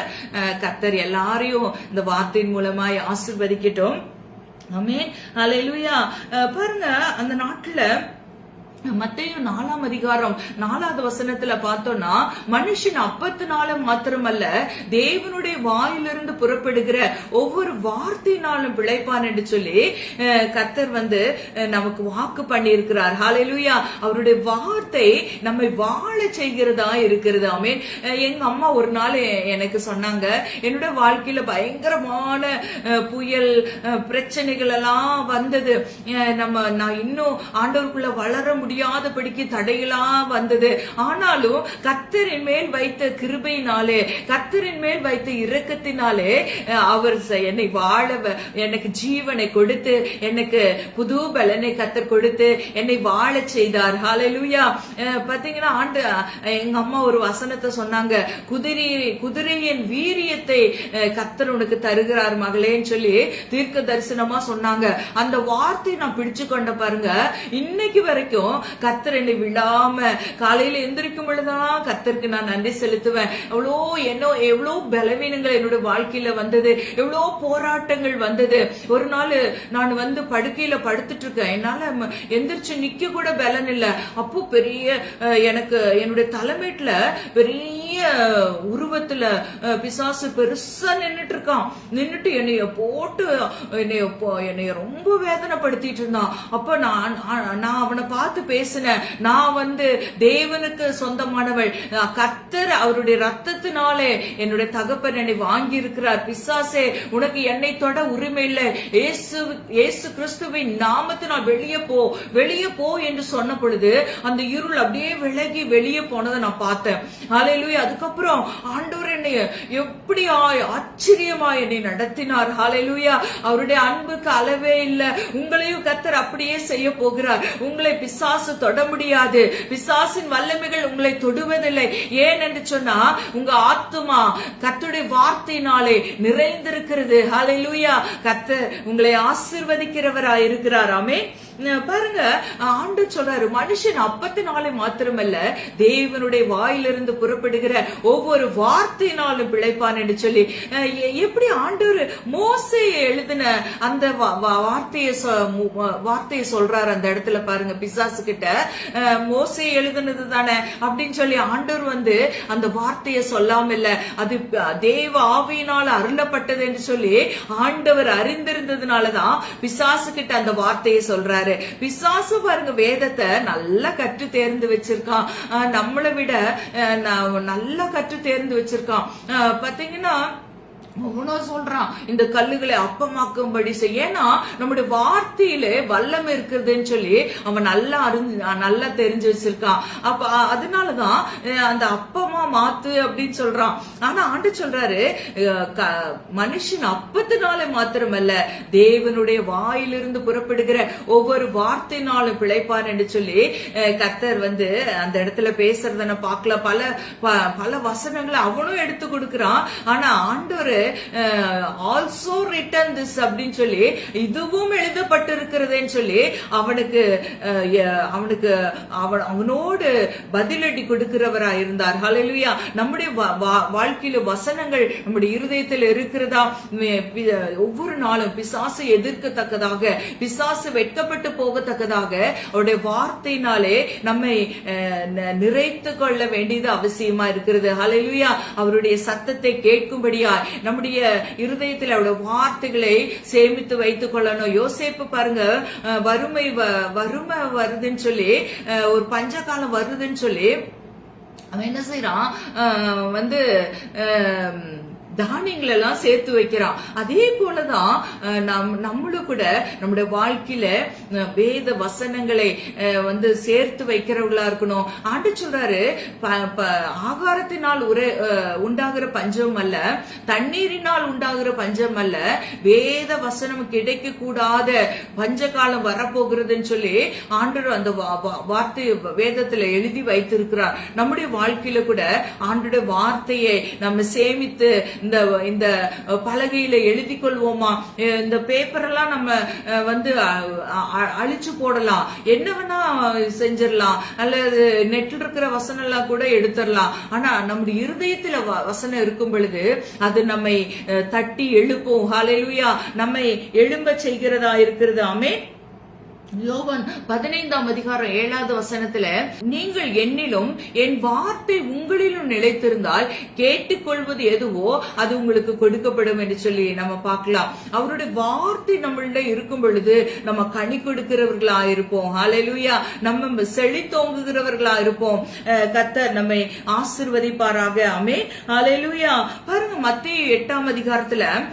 கர்த்தர் எல்லாரையும் இந்த வார்த்தையின் மூலமாய் ஆசீர்வதிக்கட்டும். ஆமென். அல்லேலூயா. பாருங்க, அந்த நாட்டுல மத்தேயு 4ஆம் அதிகாரம் 4வது வசனத்துல பார்த்தோம்னா, மனுஷன் அப்பத்தினால மாத்திரமல்ல தேவனுடைய வாயிலிருந்து புறப்படுகிற ஒவ்வொரு வார்த்தையினாலும் பிழைப்பான் என்று சொல்லி கர்த்தர் வந்து நமக்கு வாக்கு பண்ணி இருக்கிறார். ஹல்லேலூயா. அவருடைய வார்த்தை நம்மை வாழ செய்கிறதா இருக்கிறது. ஆமென். எங்க அம்மா ஒரு நாள் எனக்கு சொன்னாங்க, என்னோட வாழ்க்கையில பயங்கரமான புயல் பிரச்சனைகள் எல்லாம் வந்தது, நான் இன்னும் ஆண்டவருக்குள்ள வளர முடியாதபடிக்கு தடைகளா வந்தது. ஆனாலும் கர்த்தரின் மேல் வைத்த கிருபையினாலே, கர்த்தரின் மேல் வைத்த இரக்கத்தினாலே அவர் என்னை வாழ, எனக்கு ஜீவனை கொடுத்து, எனக்கு புது பலனை கர்த்தர் கொடுத்து என்னை வாழ செய்தார். ஹல்லேலூயா. பாத்தீங்கன்னா, எங்க அம்மா ஒரு வசனத்தை சொன்னாங்க, குதிரையின் வீரியத்தை கர்த்தர் உனக்கு தருகிறார் மகளேன்னு சொல்லி தீர்க்க தரிசனமா சொன்னாங்க. அந்த வார்த்தை நான் பிடிச்சு கொண்ட பாருங்க, இன்னைக்கு வரைக்கும் கர்த்தர் என்னை விடாம காலையில எந்திரிக்கும் பொழுதுதான் கர்த்தருக்கு நான் நன்றி செலுத்துவேன். எவ்வளோ பலவீனங்கள் என்னோட வாழ்க்கையில வந்தது, எவ்வளோ போராட்டங்கள் வந்தது. ஒரு நாள் நான் வந்து படுக்கையில படுத்துட்டு இருக்கேன், என்னால எந்திரிச்சு நிக்க கூட பலன் இல்ல. அப்போ பெரிய எனக்கு என்னுடைய தலைமையில பெரிய உருவத்துல பிசாசு பெருசா நின்னுட்டு இருக்கான். நின்னுட்டு என்னைய ரொம்ப வேதனைப்படுத்திட்டு இருந்தான். அப்ப நான் அவனை பார்த்து பேசினேன். நான் தேவனுக்கு சொந்தமானவள், கர்த்தர் அவருடைய ரத்தத்தினாலே என்னுடைய தகப்பன் என்னை வாங்கி இருக்கிறார். பிசாசே, உனக்கு என்னை தொட உரிமை இல்லை. இயேசு கிறிஸ்துவின் நாமத்தினால் வெளியே போ என்று சொன்ன பொழுது அந்த இருள் அப்படியே விலகி வெளியே போனதை நான் பார்த்தேன். ஹல்லேலூயா. அதுக்கப்புறம் ஆண்டவர் என்னை எப்படி ஆச்சரியமா என்னை நடத்தினார். ஹல்லேலூயா. அவருடைய அன்புக்கு அளவே இல்லை. உங்களையும் கர்த்தர் அப்படியே செய்ய போகிறார். உங்களை பிசாசு தொட முடியாது. பிசாசின் வல்லமைகள் உங்களை தொடுவதில்லை. ஏன் என்று சொன்னா உங்க ஆத்துமா கர்த்தருடைய வார்த்தையினாலே நிறைந்திருக்கிறது. ஹல்லேலூயா. கர்த்தர் உங்களை ஆசீர்வதிக்கிறவராய் இருக்கிறார். ஆமென். பாருங்க, ஆண்டு சொல்றாரு, மனுஷன் அப்பத்தினாலே மாத்திரமல்ல தேவனுடைய வாயிலிருந்து புறப்படுகிற ஒவ்வொரு வார்த்தையினாலும் பிழைப்பான் என்று சொல்லி, எப்படி ஆண்டவர் மோசேயை எழுதின அந்த வார்த்தையை சொல்றாரு அந்த இடத்துல. பாருங்க, பிசாசு கிட்ட மோசே எழுதுனது தானே அப்படின்னு சொல்லி ஆண்டவர் அந்த வார்த்தையை சொல்லாம இல்ல, அது தேவ ஆவியினால அருளப்பட்டது என்று சொல்லி ஆண்டவர் அறிந்திருந்ததுனாலதான் பிசாசு கிட்ட அந்த வார்த்தையை சொல்றாரு. பிசாசு பாருங்க, வேதத்தை நல்லா கற்று தேர்ந்து வச்சிருக்கான். நம்மளை விட நல்லா கற்று தேர்ந்து வச்சிருக்கான். பாத்தீங்கன்னா சொல்றான், இந்த கல்லுகளை அப்பமாக்கும்படி செய்ய. ஏன்னா நம்முடைய வார்த்தையில வல்லம் இருக்குதுன்னு சொல்லி அவன் நல்லா தெரிஞ்சு வச்சிருக்கான். அப்ப அதனாலதான் அந்த அப்பமா மாத்து அப்படின்னு சொல்றான். ஆனா ஆண்டு சொல்றாரு, மனுஷன் அப்பத்தினாலே மாத்திரமல்ல தேவனுடைய வாயிலிருந்து புறப்படுகிற ஒவ்வொரு வார்த்தையினாலும் பிழைப்பான் என்று சொல்லி கர்த்தர் அந்த இடத்துல பேசுறத பார்க்கல. பல வசனங்களை அவனும் எடுத்து கொடுக்கிறான். ஆனா ஆண்டவர் also written this அப்படின்னு சொல்லி இதுவும் எழுதப்பட்டிருக்கிறதுன்னு சொல்லி அவனோடு பதிலடி கொடுக்கிறவராய் இருந்தார். ஹல்லேலூயா. நம்முடைய வாழ்க்கையில வசனங்கள் நம்முடைய இருதயத்தில் இருக்கிறதா? ஒவ்வொரு நாளும் பிசாசு எதிர்க்கத்தக்கதாக, பிசாசு வெட்கப்பட்டு போகத்தக்கதாக அவருடைய வார்த்தையினாலே நம்மை நிறைத்து கொள்ள வேண்டியது அவசியமா இருக்கிறது. ஹல்லேலூயா. அவருடைய சத்தத்தை கேட்கும்படியா நம்முடைய இருதயத்தில் அவருடைய வார்த்தைகளை சேமித்து வைத்துக் கொள்ளணும். யோசேப்பு பாருங்க, வறுமை வருதுன்னு சொல்லி, ஒரு பஞ்சகாலம் வருதுன்னு சொல்லி அவன் என்ன செய்யறான், தானியங்கள் எல்லாம் சேர்த்து வைக்கிறான். அதே போலதான் நம்மளும் கூட நம்முடைய வாழ்க்கையில வேத வசனங்களை சேர்த்து வைக்கிறவங்களா இருக்கணும். ஆண்டு சொல்றாரு, ஆகாரத்தினால் உண்டாகிற பஞ்சம் அல்ல, தண்ணீரினால் உண்டாகிற பஞ்சம் அல்ல, வேத வசனம் கிடைக்க கூடாத பஞ்ச காலம் வரப்போகிறதுன்னு சொல்லி ஆண்டவர் அந்த வார்த்தை வேதத்துல எழுதி வைத்திருக்கிறார். நம்முடைய வாழ்க்கையில கூட ஆண்டுடைய வார்த்தையை நம்ம சேமித்து இந்த பலகையில எழுதி கொள்வோமா? இந்த பேப்பர் எல்லாம் நம்ம அழிச்சு போடலாம், என்ன வேணா செஞ்சிடலாம், அல்லது நெட்ல இருக்கிற வசனம் எல்லாம் கூட எடுத்துடலாம். ஆனா நம்முடைய இருதயத்துல வசனம் இருக்கும் பொழுது அது நம்மை தட்டி எழுப்போம். ஹல்லேலூயா. நம்மை எழும்ப செய்கிறதா இருக்கிறது. ஆமென். யோவான் 15:7 நீங்கள் என்னிலும் என் வார்த்தை உங்களிலும் நிலைத்திருந்தால் கேட்டுக்கொள்வது எதுவோ அது உங்களுக்கு கொடுக்கப்படும் என்று சொல்லி நம்ம பார்க்கலாம். அவருடைய வார்த்தை நம்மள்ட இருக்கும் பொழுது நம்ம கனி கொடுக்கிறவர்களா இருப்போம். ஹல்லேலூயா. நம்ம செழித்தோங்குகிறவர்களா இருப்போம். கர்த்தர் நம்மை ஆசீர்வதிப்பாராக. ஆமென். ஹல்லேலூயா. பாருங்க, மத்தேயு 8:8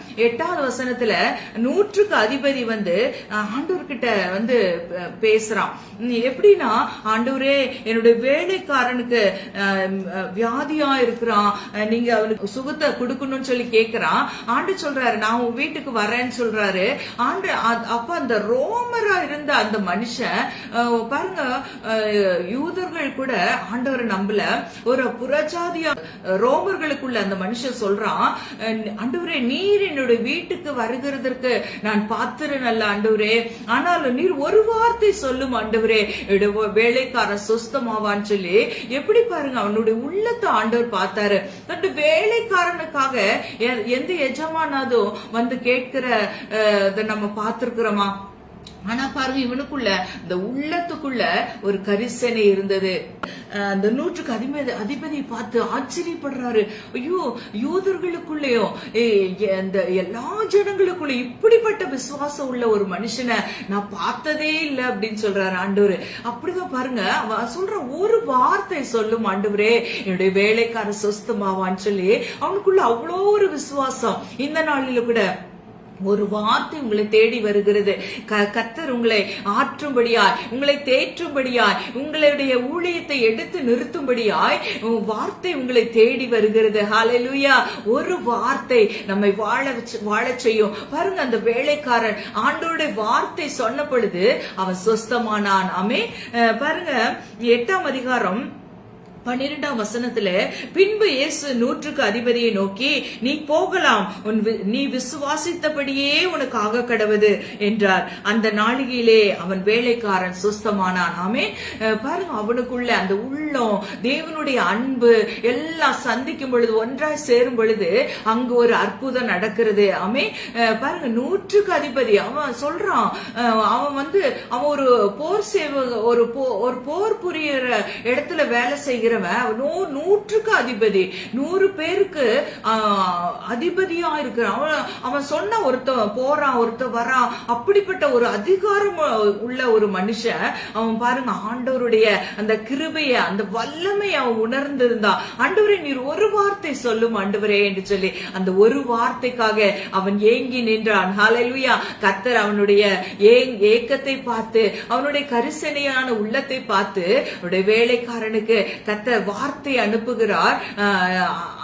100க்கு அதிபதி ஆண்டவர்கிட்ட பேசுறான். எப்படின்னா, ஆண்டவரே, என்னுடைய வேலைக்காரனுக்கு வியாதியா இருக்கிறான், நீங்க அவனுக்கு சுகத்தை கொடுக்கணும்னு சொல்லி கேக்குறான். ஆண்டு சொல்றாரு, நான் உன் வீட்டுக்கு வரேன்னு சொல்றாரு. ஆண்டு அப்ப அந்த ரோமரா இருந்த அந்த மனுஷன் பாருங்க, யூதர்கள் கூட ஆண்டவரை நம்பல, ஒரு புறஜாதியா ரோமர்களுக்குள்ள அந்த மனுஷன் சொல்றான், ஆண்டவரே, நீர் என்னுடைய வீட்டுக்கு வருகிறதற்கு நான் பாத்திரன் அல்ல ஆண்டவரே, ஆனாலும் நீர் ஒரு வார்த்தை சொல்லும் ஆண்டவரே, வேலைக்கார சுஸ்தமாவான்னு சொல்லி. எப்படி பாருங்க, அவனுடைய உள்ளத்தை ஆண்டவர் பார்த்தாரு. வேலைக்காரனுக்காக எந்த எஜமானாதும் கேட்கிற நம்ம பார்த்திருக்கிறோமா? ஆனா பாருங்க, இவனுக்குள்ள இந்த உள்ளத்துக்குள்ள ஒரு கரிசனை இருந்தது. அந்த 100க்கு அதிபதி பார்த்து ஆச்சரியப்படுறாரு. ஐயோ, யூதர்களுக்குள்ளேயும் இந்த எல்லா ஜனங்களுக்குள்ள இப்படிப்பட்ட விசுவாசம் உள்ள ஒரு மனுஷனை நான் பார்த்ததே இல்லை அப்படின்னு சொல்றாரு ஆண்டவர். அப்படிதான் பாருங்க, அவன் சொல்ற ஒரு வார்த்தை சொல்லும், ஆண்டவரே என்னுடைய வேலைக்கார சொஸ்தமாவான்னு சொல்லி அவனுக்குள்ள அவ்வளோ ஒரு விசுவாசம். இந்த நாளில கூட ஒரு வார்த்தை உங்களை தேடி வருகிறது. கர்த்தர் உங்களை ஆற்றும்படியாய், உங்களை தேற்றும்படியாய், உங்களுடைய ஊழியத்தை எடுத்து நிறுத்தும்படியாய் வார்த்தை உங்களை தேடி வருகிறது. ஹல்லேலூயா. ஒரு வார்த்தை நம்மை வாழ செய்யும். பாருங்க, அந்த வேலைக்காரன் ஆண்டவருடைய வார்த்தை சொன்ன பொழுது அவன் சொஸ்தமானான். ஆமென். பாருங்க, 8ஆம் அதிகாரம் 12ஆம் வசனத்துல, பின்பு இயேசு 100க்கு அதிபதியை நோக்கி, நீ போகலாம், நீ விசுவாசித்தபடியே உனக்கு ஆக கடவது என்றார். அந்த நாளிகையிலே அவன் வேலைக்காரன் சுஸ்தமானான். ஆமென். பாருங்க, அவனுக்குள்ள அந்த உள்ளம், தேவனுடைய அன்பு எல்லாம் சந்திக்கும் பொழுது, ஒன்றாய் சேரும் பொழுது அங்கு ஒரு அற்புதம் நடக்கிறது. ஆமென். பாருங்க, 100க்கு அதிபதி அவன் சொல்றான். அவன் ஒரு போர் ஒரு போர் புரியுற இடத்துல வேலை செய்கிற 100க்கு அதிபதி, 100 பேருக்கு அதிபதியா இருக்கிறான். அவன் சொன்ன ஒருத்தன் போறான், ஒருத்தன் வரான். அப்படிப்பட்ட ஒரு அதிகாரம் உள்ள ஒரு மனுஷன். அவன் பாருங்க, ஆண்டவருடைய அந்த கிருபைய, அந்த வல்லமை அவன் உணர்ந்திருந்தான். ஆண்டவரே, நீர் ஒரு வார்த்தை சொல்லும் ஆண்டவரே என்று சொல்லி அந்த ஒரு வார்த்தைக்காக அவன் ஏங்கி நின்றான். ஹல்லேலூயா. கர்த்தர் அவனுடைய ஏக்கத்தை பார்த்து, அவனுடைய கரிசனையான உள்ளத்தை பார்த்து அவனுடைய வேலைக்காரனுக்கு கர்த்தர் வார்த்தை அனுப்புகிறார்.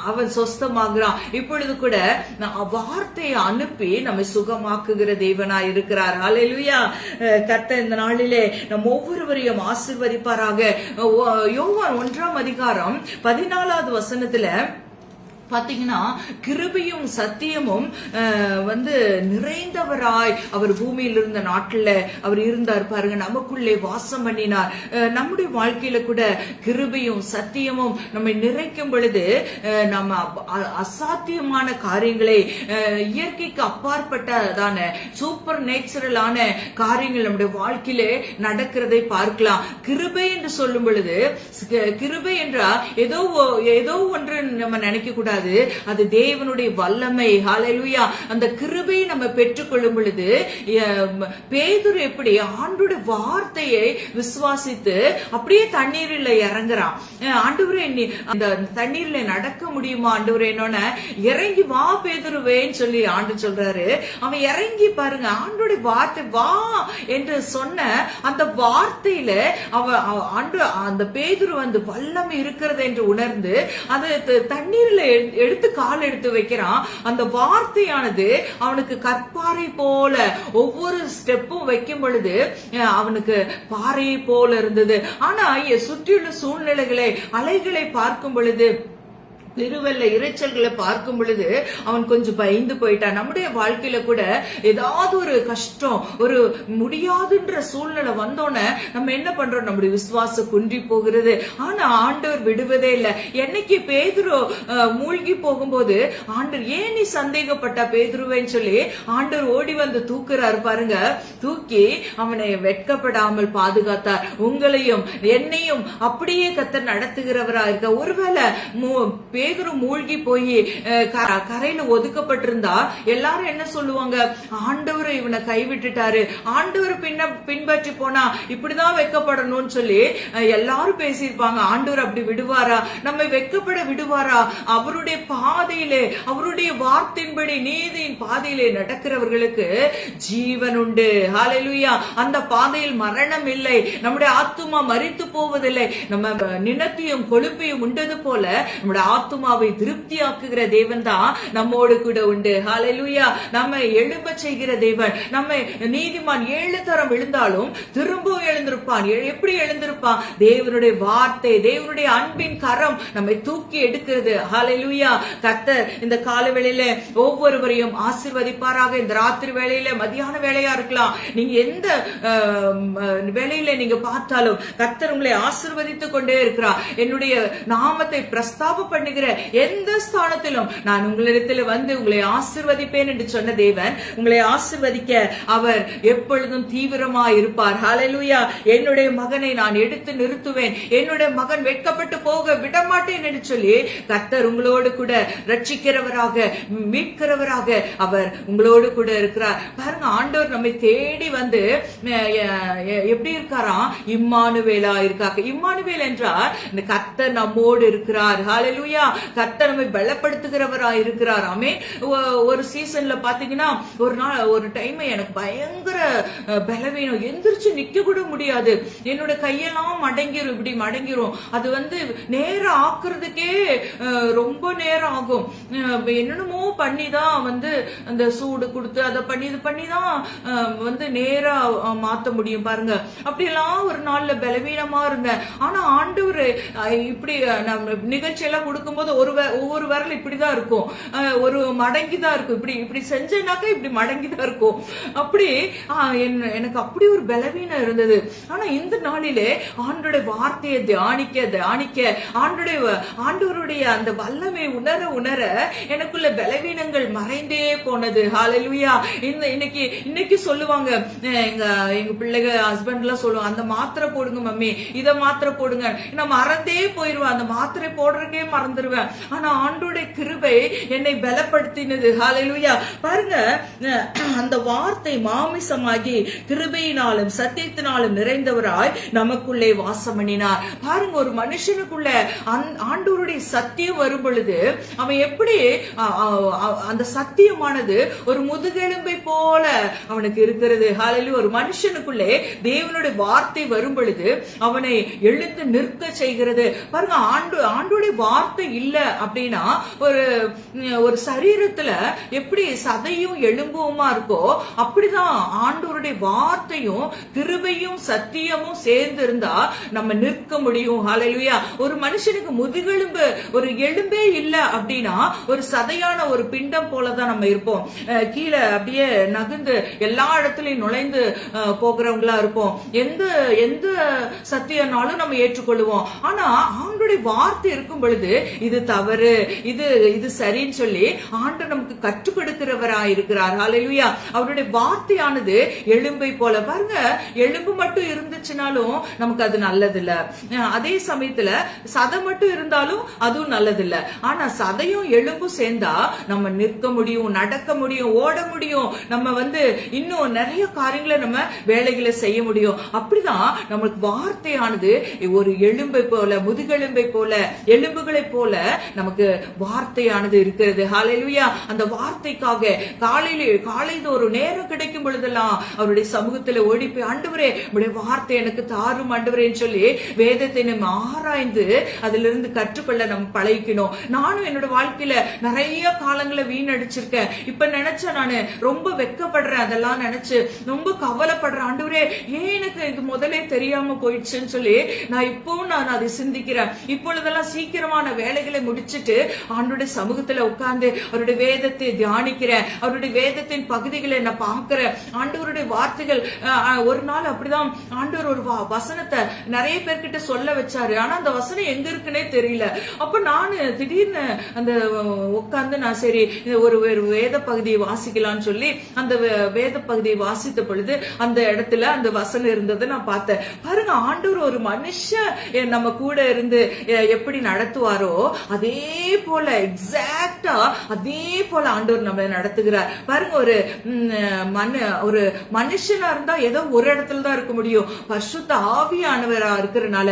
அவன் சொஸ்தமாகிறான். இப்பொழுது கூட வார்த்தையை அனுப்பி நம்மை சுகமாக்குகிற தேவனாய் இருக்கிறார். ஹல்லேலூயா. கர்த்தர் இந்த நாளிலே நம் ஒவ்வொருவரையும் ஆசீர்வதிப்பாராக. யோவான் 1ஆம் அதிகாரம் 14வது வசனத்துல பாத்தீங்கன்னா, கிருபையும் சத்தியமும் நிறைந்தவராய் அவர் பூமியில் இருந்த நாட்டில் அவர் இருந்தார். பாருங்க, நமக்குள்ளே வாசம் பண்ணினார். நம்முடைய வாழ்க்கையில கூட கிருபையும் சத்தியமும் நம்மை நிறைக்கும் பொழுது நம்ம அசாத்தியமான காரியங்களை, இயற்கைக்கு அப்பாற்பட்டதான சூப்பர் நேச்சுரலான காரியங்கள் நம்முடைய வாழ்க்கையில நடக்கிறதை பார்க்கலாம். கிருபை என்று சொல்லும் பொழுது, கிருபை என்றா ஏதோ ஒன்று நம்ம நினைக்க கூடாது. அது தேவனுடைய வல்லமை. ஹல்லேலூயா. அந்த கிருபையை நம்ம பெற்றுக்கொள்ளும் பொழுது, பேதுரு எப்படி ஆண்டவருடைய வார்த்தையை விசுவாசித்து அப்படியே தண்ணீரில் இறங்குறான். ஆண்டவரே, அந்த தண்ணீர்ல நடக்க முடியுமா ஆண்டவரே, என்னோட இறங்கி வா பேதுருவேன்னு சொல்லி ஆண்டு சொல்றாரு. அவன் இறங்கி பாருங்க, ஆண்டவருடைய வார்த்தை வா என்று சொன்ன அந்த வார்த்தையில அந்த பேதுரு வல்லமை இருக்கிறது என்று உணர்ந்து அது தண்ணீர்ல எடுத்து கால் எடுத்து வைக்கிறான். அந்த வார்த்தையானது அவனுக்கு கற்பாறை போல ஒவ்வொரு ஸ்டெப்பும் வைக்கும் பொழுது அவனுக்கு பாறையை போல இருந்தது. ஆனா சுற்றியுள்ள சூழ்நிலைகளை, அலைகளை பார்க்கும் பொழுது, பெருவெல்ல இறைச்சல்களை பார்க்கும் பொழுது அவன் கொஞ்சம் பயந்து போயிட்டான். நம்முடைய வாழ்க்கையில கூட ஏதாவது ஒரு கஷ்டம், ஒரு முடியாதுன்ற சூழ்நிலை வந்தோன்னே நம்ம என்ன பண்றோம்? நம்முடைய விசுவாசம் குன்றி போகிறது. ஆனா ஆண்டவர் விடுவதே இல்லை. என்னைக்கு பேதுரு மூழ்கி போகும்போது ஆண்டவர், ஏன் நீ சந்தேகப்பட்ட பேதுருவேன்னு சொல்லி ஆண்டவர் ஓடி வந்து தூக்குறாரு. பாருங்க, தூக்கி அவனை வெட்கப்படாமல் பாதுகாத்தார். உங்களையும் என்னையும் அப்படியே கர்த்தர் நடத்துகிறவரா இருக்க. ஒருவேளை பேதுரு மூழ்கி போய் கரையில ஒதுக்கப்பட்டிருந்தா எல்லாரும் என்ன சொல்லுவாங்க? ஆண்டவர் இவனை கைவிட்டுட்டாரு, ஆண்டவர் பின்பற்றி போனா இப்படிதான் வெட்கப்படணும்னு சொல்லி எல்லாரும் பேசியிருப்பாங்க. ஆண்டவர் அப்படி விடுவாரா? நம்மை வெட்கப்பட விடுவாரா? அவருடைய பாதையிலே, அவருடைய வார்த்தையின்படி நீதியின் பாதையிலே நடக்கிறவர்களுக்கு ஜீவன் உண்டு. ஹல்லேலூயா. அந்த பாதையில் மரணம் இல்லை. நம்முடைய ஆத்துமா மரித்து போவதில்லை. நம்ம நினத்தையும் கொழுப்பையும் உண்டது போல நம்முடைய ஆத்துமாவை திருப்தியாக்குகிற தேவன் தான் நம்மோடு கூட உண்டு. ஹல்லேலூயா. நம்மை எழும்ப செய்கிற தேவன். நம்மை நீதிமான் 7 தரம் விழுந்தாலும் திரும்பவும் எழுந்து எழுந்திருப்பான். எப்படி எழுந்திருப்பான்? தேவனுடைய வார்த்தை, தேவனுடைய அன்பின் கரம் நம்மை தூக்கி எடுக்கிறது. ஹல்லேலூயா. கர்த்தர் இந்த கால வேளையில ஒவ்வொருவரையும் ஆசீர்வதிப்பாராக. இந்த ராத்திரி வேளையில, மத்தியான வேளையா இருக்கலாம், நீங்க எந்த வேளையில நீங்க பார்த்தாலும் கர்த்தர் உங்களை ஆசீர்வதித்துக் கொண்டே இருக்கிறார். என்னுடைய நாமத்தை பிரஸ்தாப பண்ணுகிற எந்த ஸ்தானத்திலும் நான் உங்களிடத்தில் வந்து உங்களை ஆசீர்வதிப்பேன் என்று சொன்ன தேவன் உங்களை ஆசீர்வதிக்க அவர் எப்பொழுதும் தீவிரமாய் இருப்பார். ஹல்லேலூயா. என்னுடைய மகனை நான் எடுத்து நிறுத்துவேன், என்னுடைய மகன் வெட்கப்பட்டு போக விடமாட்டேன் என்று சொல்லி கர்த்தர் உங்களோடு கூட ரட்சிக்கிறவராக, மீட்கிறவராக அவர் உங்களோடு கூட இருக்கிறார். பாருங்க, ஆண்டவர் நம்மை தேடி வந்து எப்படி இருக்காராம்? இம்மானுவேலா இருக்காங்க. இம்மானுவேல் என்றால் இந்த கர்த்தர் நம்மோடு இருக்கிறார். ஹல்லேலூயா. கர்த்தர் நம்மை பலப்படுத்துகிறவராய் இருக்கிறார். ஆமென். ஒரு சீசன்ல பாத்தீங்கன்னா ஒரு டைம் எனக்கு பயங்கர பலவீனம், எந்திரிச்சு நிக்க கூட முடியாது. என்னோட கையெல்லாம் மடங்கிரும், இப்படி மடங்கிரும். அது வந்து நேரம் ஆக்குறதுக்கே ரொம்ப நேரம் ஆகும். என்னென்னமோ பண்ணிதான் வந்து அந்த சூடு கொடுத்து அதை பண்ணி இது பண்ணிதான் வந்து நேரா மாத்த முடியும். பாருங்க, அப்படியெல்லாம் ஒரு நாள்ல பலவீனமா இருந்தேன். ஆனா ஆண்டவர் இப்படி நம்ம நிகழ்ச்சி எல்லாம் கொடுக்கும்போது ஒவ்வொரு விரல் இப்படிதான் இருக்கும், ஒரு மடங்கிதான் இருக்கும். இப்படி இப்படி செஞ்சேனாக்கா இப்படி மடங்கிதான் இருக்கும். அப்படி எனக்கு அப்படி ஒரு பலவீனம் இருந்தது. ஆனா இந்த நாளிலே ஆண்டோட வார்த்தையை தியானிக்க தியானிக்க ஆண்டவருடைய அந்த வல்லமை உணர உணர எனக்குள்ள பலவீனங்கள் மறைந்தே போனது. ஹல்லேலூயா. இன்னைக்கு சொல்லுவாங்க, எங்க பிள்ளைங்க ஹஸ்பண்ட் எல்லாம் சொல்லுவாங்க, அந்த மாத்திரை போடுங்க மம்மி, இத மாத்திரை போடுங்க. நான் மறந்தே போயிருவேன், அந்த மாத்திரை போடுறதுக்கே மறந்துடுவேன். ஆனா ஆண்டோடைய கிருபை என்னை பலப்படுத்தினது. ஹல்லேலூயா. பாருங்க, அந்த வார்த்தை மாமிசமாகி கிருபையினாலும் சத்தியத்தினாலும் நிறைந்தவராய் நமக்குள்ளே வாசம் பண்ணினார். பாருங்க, ஒரு மனுஷனுக்குள்ள ஆண்டவருடைய சத்தியம் வரும் பொழுது அவன் எப்படி அந்த சத்தியமானது ஒரு முதுகெலும்பை போல அவனுக்கு இருக்கிறது. ஹல்லேலூயா. ஒரு மனுஷனுக்குள்ளே தேவனுடைய வார்த்தை வரும் பொழுது அவனை எழுந்து நிற்க செய்கிறது. பாருங்க, ஆண்டோடைய வார்த்தை இல்ல அப்படின்னா ஒரு சரீரத்துல எப்படி சதையும் எலும்புமா இருக்கோ அப்படிதான் ஆண்டவருடைய வார்த்தையும் கிருபையும் சத்தியமும் சேர்ந்து இருந்தா நம்ம நிற்க முடியும். ஹல்லேலூயா. ஒரு மனுஷனுக்கு முதுகெலும்பு, ஒரு எலும்பே இல்ல அப்படின்னா ஒரு சதையான ஒரு பிண்டம் போலதான் நம்ம இருப்போம். கீழே அப்படியே நகுந்து எல்லா இடத்துலயும் நுழைந்து போகிறவங்களா இருப்போம். எந்த சத்தியனாலும் நம்ம ஏற்றுக்கொள்ளுவோம். ஆனா ஆண்டோடைய வார்த்தை இருக்கும் பொழுது இது தவறு, இது சரின்னு சொல்லி ஆண்டவர் நமக்கு கற்றுக் கொடுக்கிறவராய் இருக்கிறார். ஹல்லேலூயா. அவருடைய வார்த்தையானது எலும்பை போல. பாருங்க, எலும்பு மட்டும் இருந்துச்சுனாலும் நமக்கு அது நல்லது இல்ல. அதே சமயத்துல சதை மட்டும் இருந்தாலும் அதுவும் நல்லது இல்ல. ஆனா சதையும் எலும்பும் சேர்ந்தா நம்ம நிற்க முடியும், நடக்க முடியும், ஓட முடியும். நம்ம வந்து இன்னும் நிறைய காரியங்களை நம்ம வேலைகளை செய்ய முடியும். அப்படிதான் நம்மளுக்கு வார்த்தையானது ஒரு எலும்பை போல, முதுகெலும்பை போல, எலும்புகளை போல நமக்கு வார்த்தையானது இருக்கிறது. ஹல்லேலூயா. அந்த வார்த்தைக்காக காலையில ஒரு நேரம் கிடைக்கும் பொழுதெல்லாம் அவருடைய சமூகத்துல ஓடி போய், ஆண்டவரே உடைய வார்த்தை எனக்கு தாரும் ஆண்டவரேன்னு சொல்லி வேதத்தை நம்ம ஆராய்ந்து அதுல இருந்து கற்றுக்கொள்ள நம்ம பழகிக்கணும். நானும் என்னோட வாழ்க்கையில நிறைய காலங்களை வீணடிச்சிருக்கேன். இப்ப நினைச்சா நானு ரொம்ப வெட்கப்படுறேன். அதெல்லாம் நினைச்சு ரொம்ப கவலைப்படுறேன். ஆண்டவரே, ஏன் எனக்கு இது முதலே தெரியாம போயிடுச்சுன்னு சொல்லி நான் அதை சிந்திக்கிறேன். இப்பொழுதெல்லாம் சீக்கிரமான வேலைகளை முடிச்சுட்டு ஆண்டோட சமூகத்துல உட்கார்ந்து அவருடைய வேதத்தை தியானிக்கிறேன். அவருடைய வேதத்தின் பகுதிகளை நான் பார்க்கிறேன். ஆண்டவருடைய வார்த்தைகள் ஒரு நாள் அப்படிதான் ஆண்டவர் ஒரு வசனத்தை நிறைய பேர்கிட்ட சொல்ல வச்சாரு. ஆனா அந்த வசனம் எங்க இருக்குன்னே தெரியல. அப்ப நானு திடீர்னு அந்த உட்கார்ந்து நான் சரி ஒரு வேத பகுதியை வாசிக்கலாம்னு சொல்லி அந்த வேத பகுதியை வாசித்த பொழுது அந்த இடத்துல அந்த வசனம் இருந்ததை நான் பார்த்தேன். பாருங்க, ஆண்டவர் ஒரு மனுஷன் நம்ம கூட இருந்து எப்படி நடத்துவாரோ அதே போல எக்ஸாக்டா அதே போல ஆண்டவர் நம்ம நடத்துகிறார். பாருங்க, ஒரு மனுஷனா இருந்தா ஏதோ ஒரு இடத்துல தான் இருக்க முடியும். பரிசுத்த ஆவியானவரா இருக்கிறனால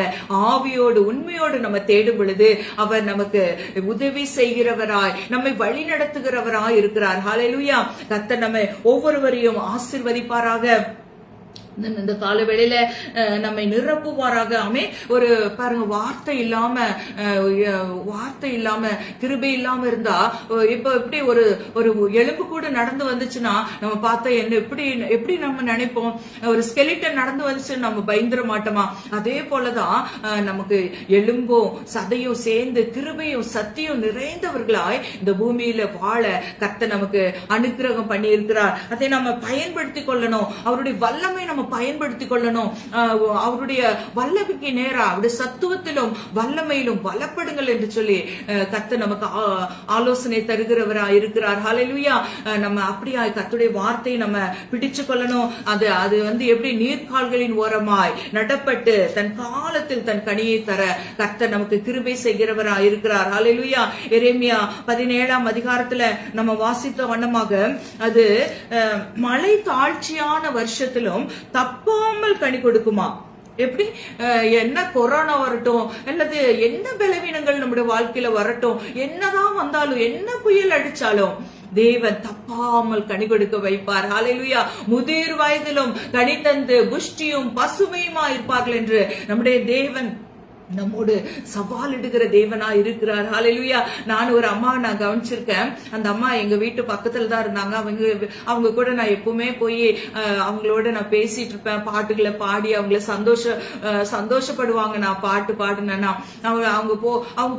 ஆவியோடு உண்மையோடு நம்ம தேடும் பொழுது அவர் நமக்கு உதவி செய்கிறவராய், நம்மை வழி நடத்துகிறவராய் இருக்கிறார். ஹல்லேலூயா. கர்த்தர் நம்மை ஒவ்வொருவரையும் ஆசீர்வதிப்பாராக. இந்த கால வேளையில நம்மை நிரப்புவாராக. ஆமே. ஒரு பாருங்க, வார்த்தை இல்லாம கிருபை இல்லாம இருந்தா இப்ப எப்படி ஒரு ஒரு எலும்பு கூட நடந்து வந்துச்சுன்னா நம்ம பார்த்தா என்ன எப்படி நம்ம நினைப்போம்? ஒரு ஸ்கெலிட்டன் நடந்து வந்துச்சு நம்ம பயந்துட மாட்டோமா? அதே போலதான் நமக்கு எலும்பும் சதையும் சேர்ந்து கிருபையும் சத்தியம் நிறைந்தவர்களாய் இந்த பூமியில வாழ கர்த்தர் நமக்கு அனுக்கிரகம் பண்ணி இருக்கிறார். அதை நம்ம பயன்படுத்திக் கொள்ளணும். அவருடைய வல்லமை நம்ம பயன்படுத்திக் கொள்ளணும். அவருடைய வல்லமைக்கு நேரா அவருடைய சத்துவத்திலும் வல்லமையிலும் பலப்படுங்கள் என்று சொல்லி கர்த்தர் நமக்கு ஆலோசனை தருகிறவரா இருக்கிறார். ஹல்லேலூயா. நம்ம அப்படியா கர்த்தருடைய வார்த்தையை நம்ம பிடிச்சு கொள்ளணும். அது எப்படி நீர்க்கால்களின் ஓரமாய் நடப்பட்டு தன் காலத்தில் தன் கனியை தர கர்த்தர் நமக்கு கிருபை செய்கிறவரா இருக்கிறார். ஹல்லேலூயா. எரேமியா 17ஆம் அதிகாரத்துல நம்ம வாசித்த வண்ணமாக அது மழை தாழ்ச்சியான வருஷத்திலும் தப்பாமல் கனி கொடுக்குமா? எப்படி? என்ன கொரோனா வரட்டும், அல்லது என்ன பலவீனங்கள் நம்முடைய வாழ்க்கையில வரட்டும், என்னதான் வந்தாலும், என்ன புயல் அடிச்சாலும் தேவன் தப்பாமல் கனி கொடுக்க வைப்பார். ஹல்லேலூயா. முதிர் வயதிலும் கனி தந்து புஷ்டியும் பசுமையுமா இருப்பார்கள் என்று நம்முடைய தேவன் நம்மோடு சவாலிடுகிற தேவனா இருக்கிறார். ஹல்லேலூயா. நான் ஒரு அம்மா நான் கவனிச்சிருக்கேன். அந்த அம்மா எங்க வீட்டு பக்கத்துல தான் இருந்தாங்க. அவங்க கூட நான் எப்பவுமே போய் அவங்களோட நான் பேசிட்டு இருப்பேன். பாட்டுகளை பாடி அவங்கள சந்தோஷப்படுவாங்க. நான் பாட்டு பாடுனேன்னா அவங்க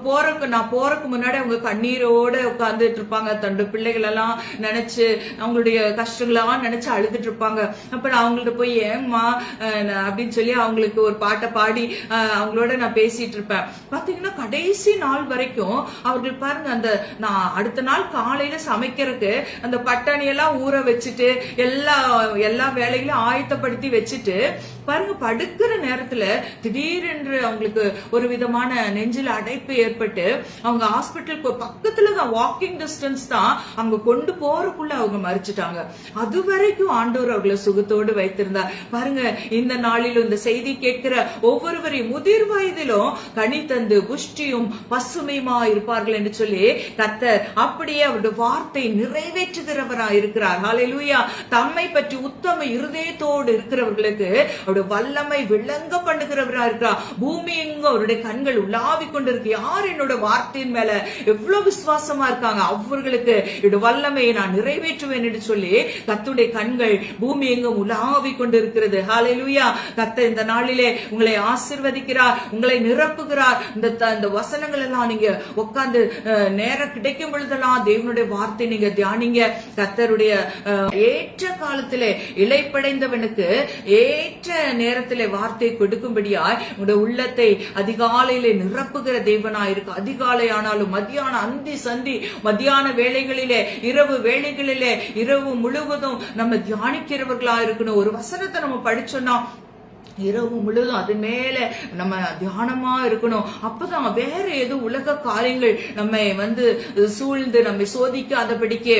போறதுக்கு முன்னாடி அவங்க கண்ணீரோட உட்கார்ந்துட்டு இருப்பாங்க. தன்னோட பிள்ளைகள் எல்லாம் நினைச்சு அவங்களுடைய கஷ்டங்களெல்லாம் நினைச்சு அழுதுட்டு இருப்பாங்க. அப்ப நான் அவங்கள்ட்ட போய் ஏம்மா அப்படின்னு சொல்லி அவங்களுக்கு ஒரு பாட்டை பாடி அவங்களோட நான் பேசிட்டு இருப்பேன். பாத்தீங்கன்னா கடைசி நாள் வரைக்கும் அவர்கள் பாருங்க, அந்த நான் அடுத்த நாள் காலையில சமைக்கிறதுக்கு அந்த பட்டாணி எல்லாம் ஊற வச்சுட்டு எல்லா வேலைகளையும் ஆயத்தப்படுத்தி வச்சுட்டு பாருங்க, படுக்கிற நேரத்துல திடீரென்று அவங்களுக்கு ஒரு விதமான நெஞ்சில அடைப்பு ஏற்பட்டு அவங்க ஹாஸ்பிட்டலுக்கு பக்கத்துலதான், வாக்கிங் டிஸ்டன்ஸ் தான், அவங்க கொண்டு போறதுக்குள்ள அவங்க மறிச்சிட்டாங்க. அது வரைக்கும் ஆண்டவர் அவர்களை சுகத்தோடு வைத்திருந்தார். பாருங்க, இந்த நாளிலும் இந்த செய்தி கேட்கிற ஒவ்வொருவரையும் முதிர் வயதிலும் கனி தந்து புஷ்டியும் பசுமையுமா இருப்பார்கள் என்று சொல்லி கர்த்தர் அப்படியே அவருடைய வார்த்தை நிறைவேற்றுகிறவரா இருக்கிறார். ஹல்லேலூயா. தம்மை பற்றி உத்தம இருதயத்தோடு இருக்கிறவர்களுக்கு அவருடைய வல்லமை விளங்க பண்ணுகிறவரா இருக்கிறார். பூமி எங்கும் அவருடைய கண்கள் உலாவிக் கொண்டிருக்கு. யார் என்னோட வார்த்தையின் மேல எவ்வளவு விசுவாசமா இருக்காங்க, அவர்களுக்கு என்னோட வல்லமையை நான் நிறைவேற்றுவேன் என்று சொல்லி கர்த்தருடைய கண்கள் பூமி எங்கும் உலாவிக் கொண்டிருக்கிறது. ஹல்லேலூயா. கர்த்தர் இந்த நாளிலே உங்களை ஆசீர்வதிக்கிறார், உங்களை நிரப்புகிறார். இந்த வசனங்கள் எல்லாம் நீங்க உட்கார்ந்து நேரம் கிடைக்கும் பொழுதெல்லாம் தேவனுடைய வார்த்தை நீங்க தியானிங்க. கர்த்தருடைய ஏற்ற காலத்திலே இளைப்படைந்தவனுக்கு ஏற்ற நேரத்திலே வார்த்தை கொடுக்கும்படியாய் உங்களுடைய உள்ளத்தை அதிகாலையிலே நிரப்புகிற தேவனாய் இருக்கு. அதிகாலை ஆனாலும் மத்தியான அந்தி சந்தி மத்தியான வேளைகளிலே இரவு வேளைகளிலே இரவு முழுவதும் நம்ம தியானிக்கிறவர்களா இருக்கணும். ஒரு வசனத்தை நம்ம படிச்சோம்னா இரவு முழுதும் அது மேல நம்ம தியானமா இருக்கணும். அப்பதான் வேற ஏதோ உலக காரியங்கள் நம்ம சூழ்ந்து நம்ம சோதிக்காதபடிக்கு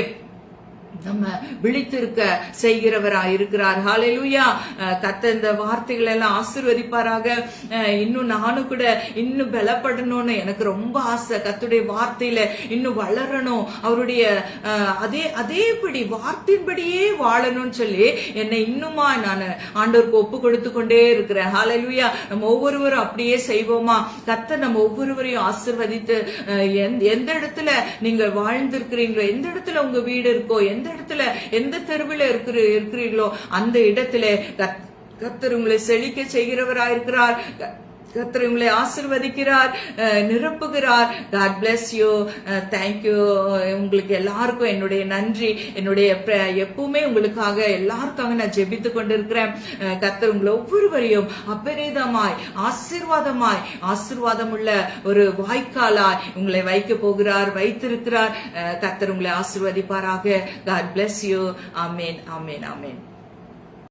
நம்ம விழித்திருக்க செய்கிறவரா இருக்கிறார். ஹல்லேலூயா. கர்த்தர் இந்த வார்த்தைகள் எல்லாம் ஆசீர்வதிப்பாராக. இன்னும் நானும் கூட இன்னும் பலப்படணும்னு எனக்கு ரொம்ப ஆசை. கர்த்தருடைய வார்த்தையில இன்னும் வளரணும், அவருடைய அதேபடி வார்த்தையின்படியே வாழணும்னு சொல்லி என்னை இன்னுமா நான் ஆண்டவருக்கு ஒப்பு கொடுத்து கொண்டே இருக்கிறேன். ஹல்லேலூயா. நம்ம ஒவ்வொருவரும் அப்படியே செய்வோமா? கர்த்தர் நம்ம ஒவ்வொருவரையும் ஆசீர்வதித்து எந்த இடத்துல நீங்க வாழ்ந்திருக்கிறீங்களோ, எந்த இடத்துல உங்க வீடு இருக்கோ, எந்த இடத்துல எந்த தெருவில் இருக்கிறீர்களோ அந்த இடத்துல கர்த்தர் உங்களை செழிக்க செய்கிறவராயிருக்கிறார். கர்த்தர் உங்களை ஆசீர்வதிக்கிறார், நிரப்புகிறார். God bless you. Thank you. உங்களுக்கு எல்லாருக்கும் என்னுடைய நன்றி. என்னுடைய எப்பவுமே உங்களுக்காக எல்லாருக்காக நான் ஜெபித்து கொண்டிருக்கிறேன். கர்த்தர் உங்களை ஒவ்வொருவரையும் அபரிதமாய் ஆசீர்வாதம் உள்ள ஒரு வாய்க்காலாய் உங்களை வைக்க போகிறார், வைத்திருக்கிறார். கர்த்தர் உங்களை ஆசீர்வதிப்பாராக. God bless you. Amen. Amen. Amen.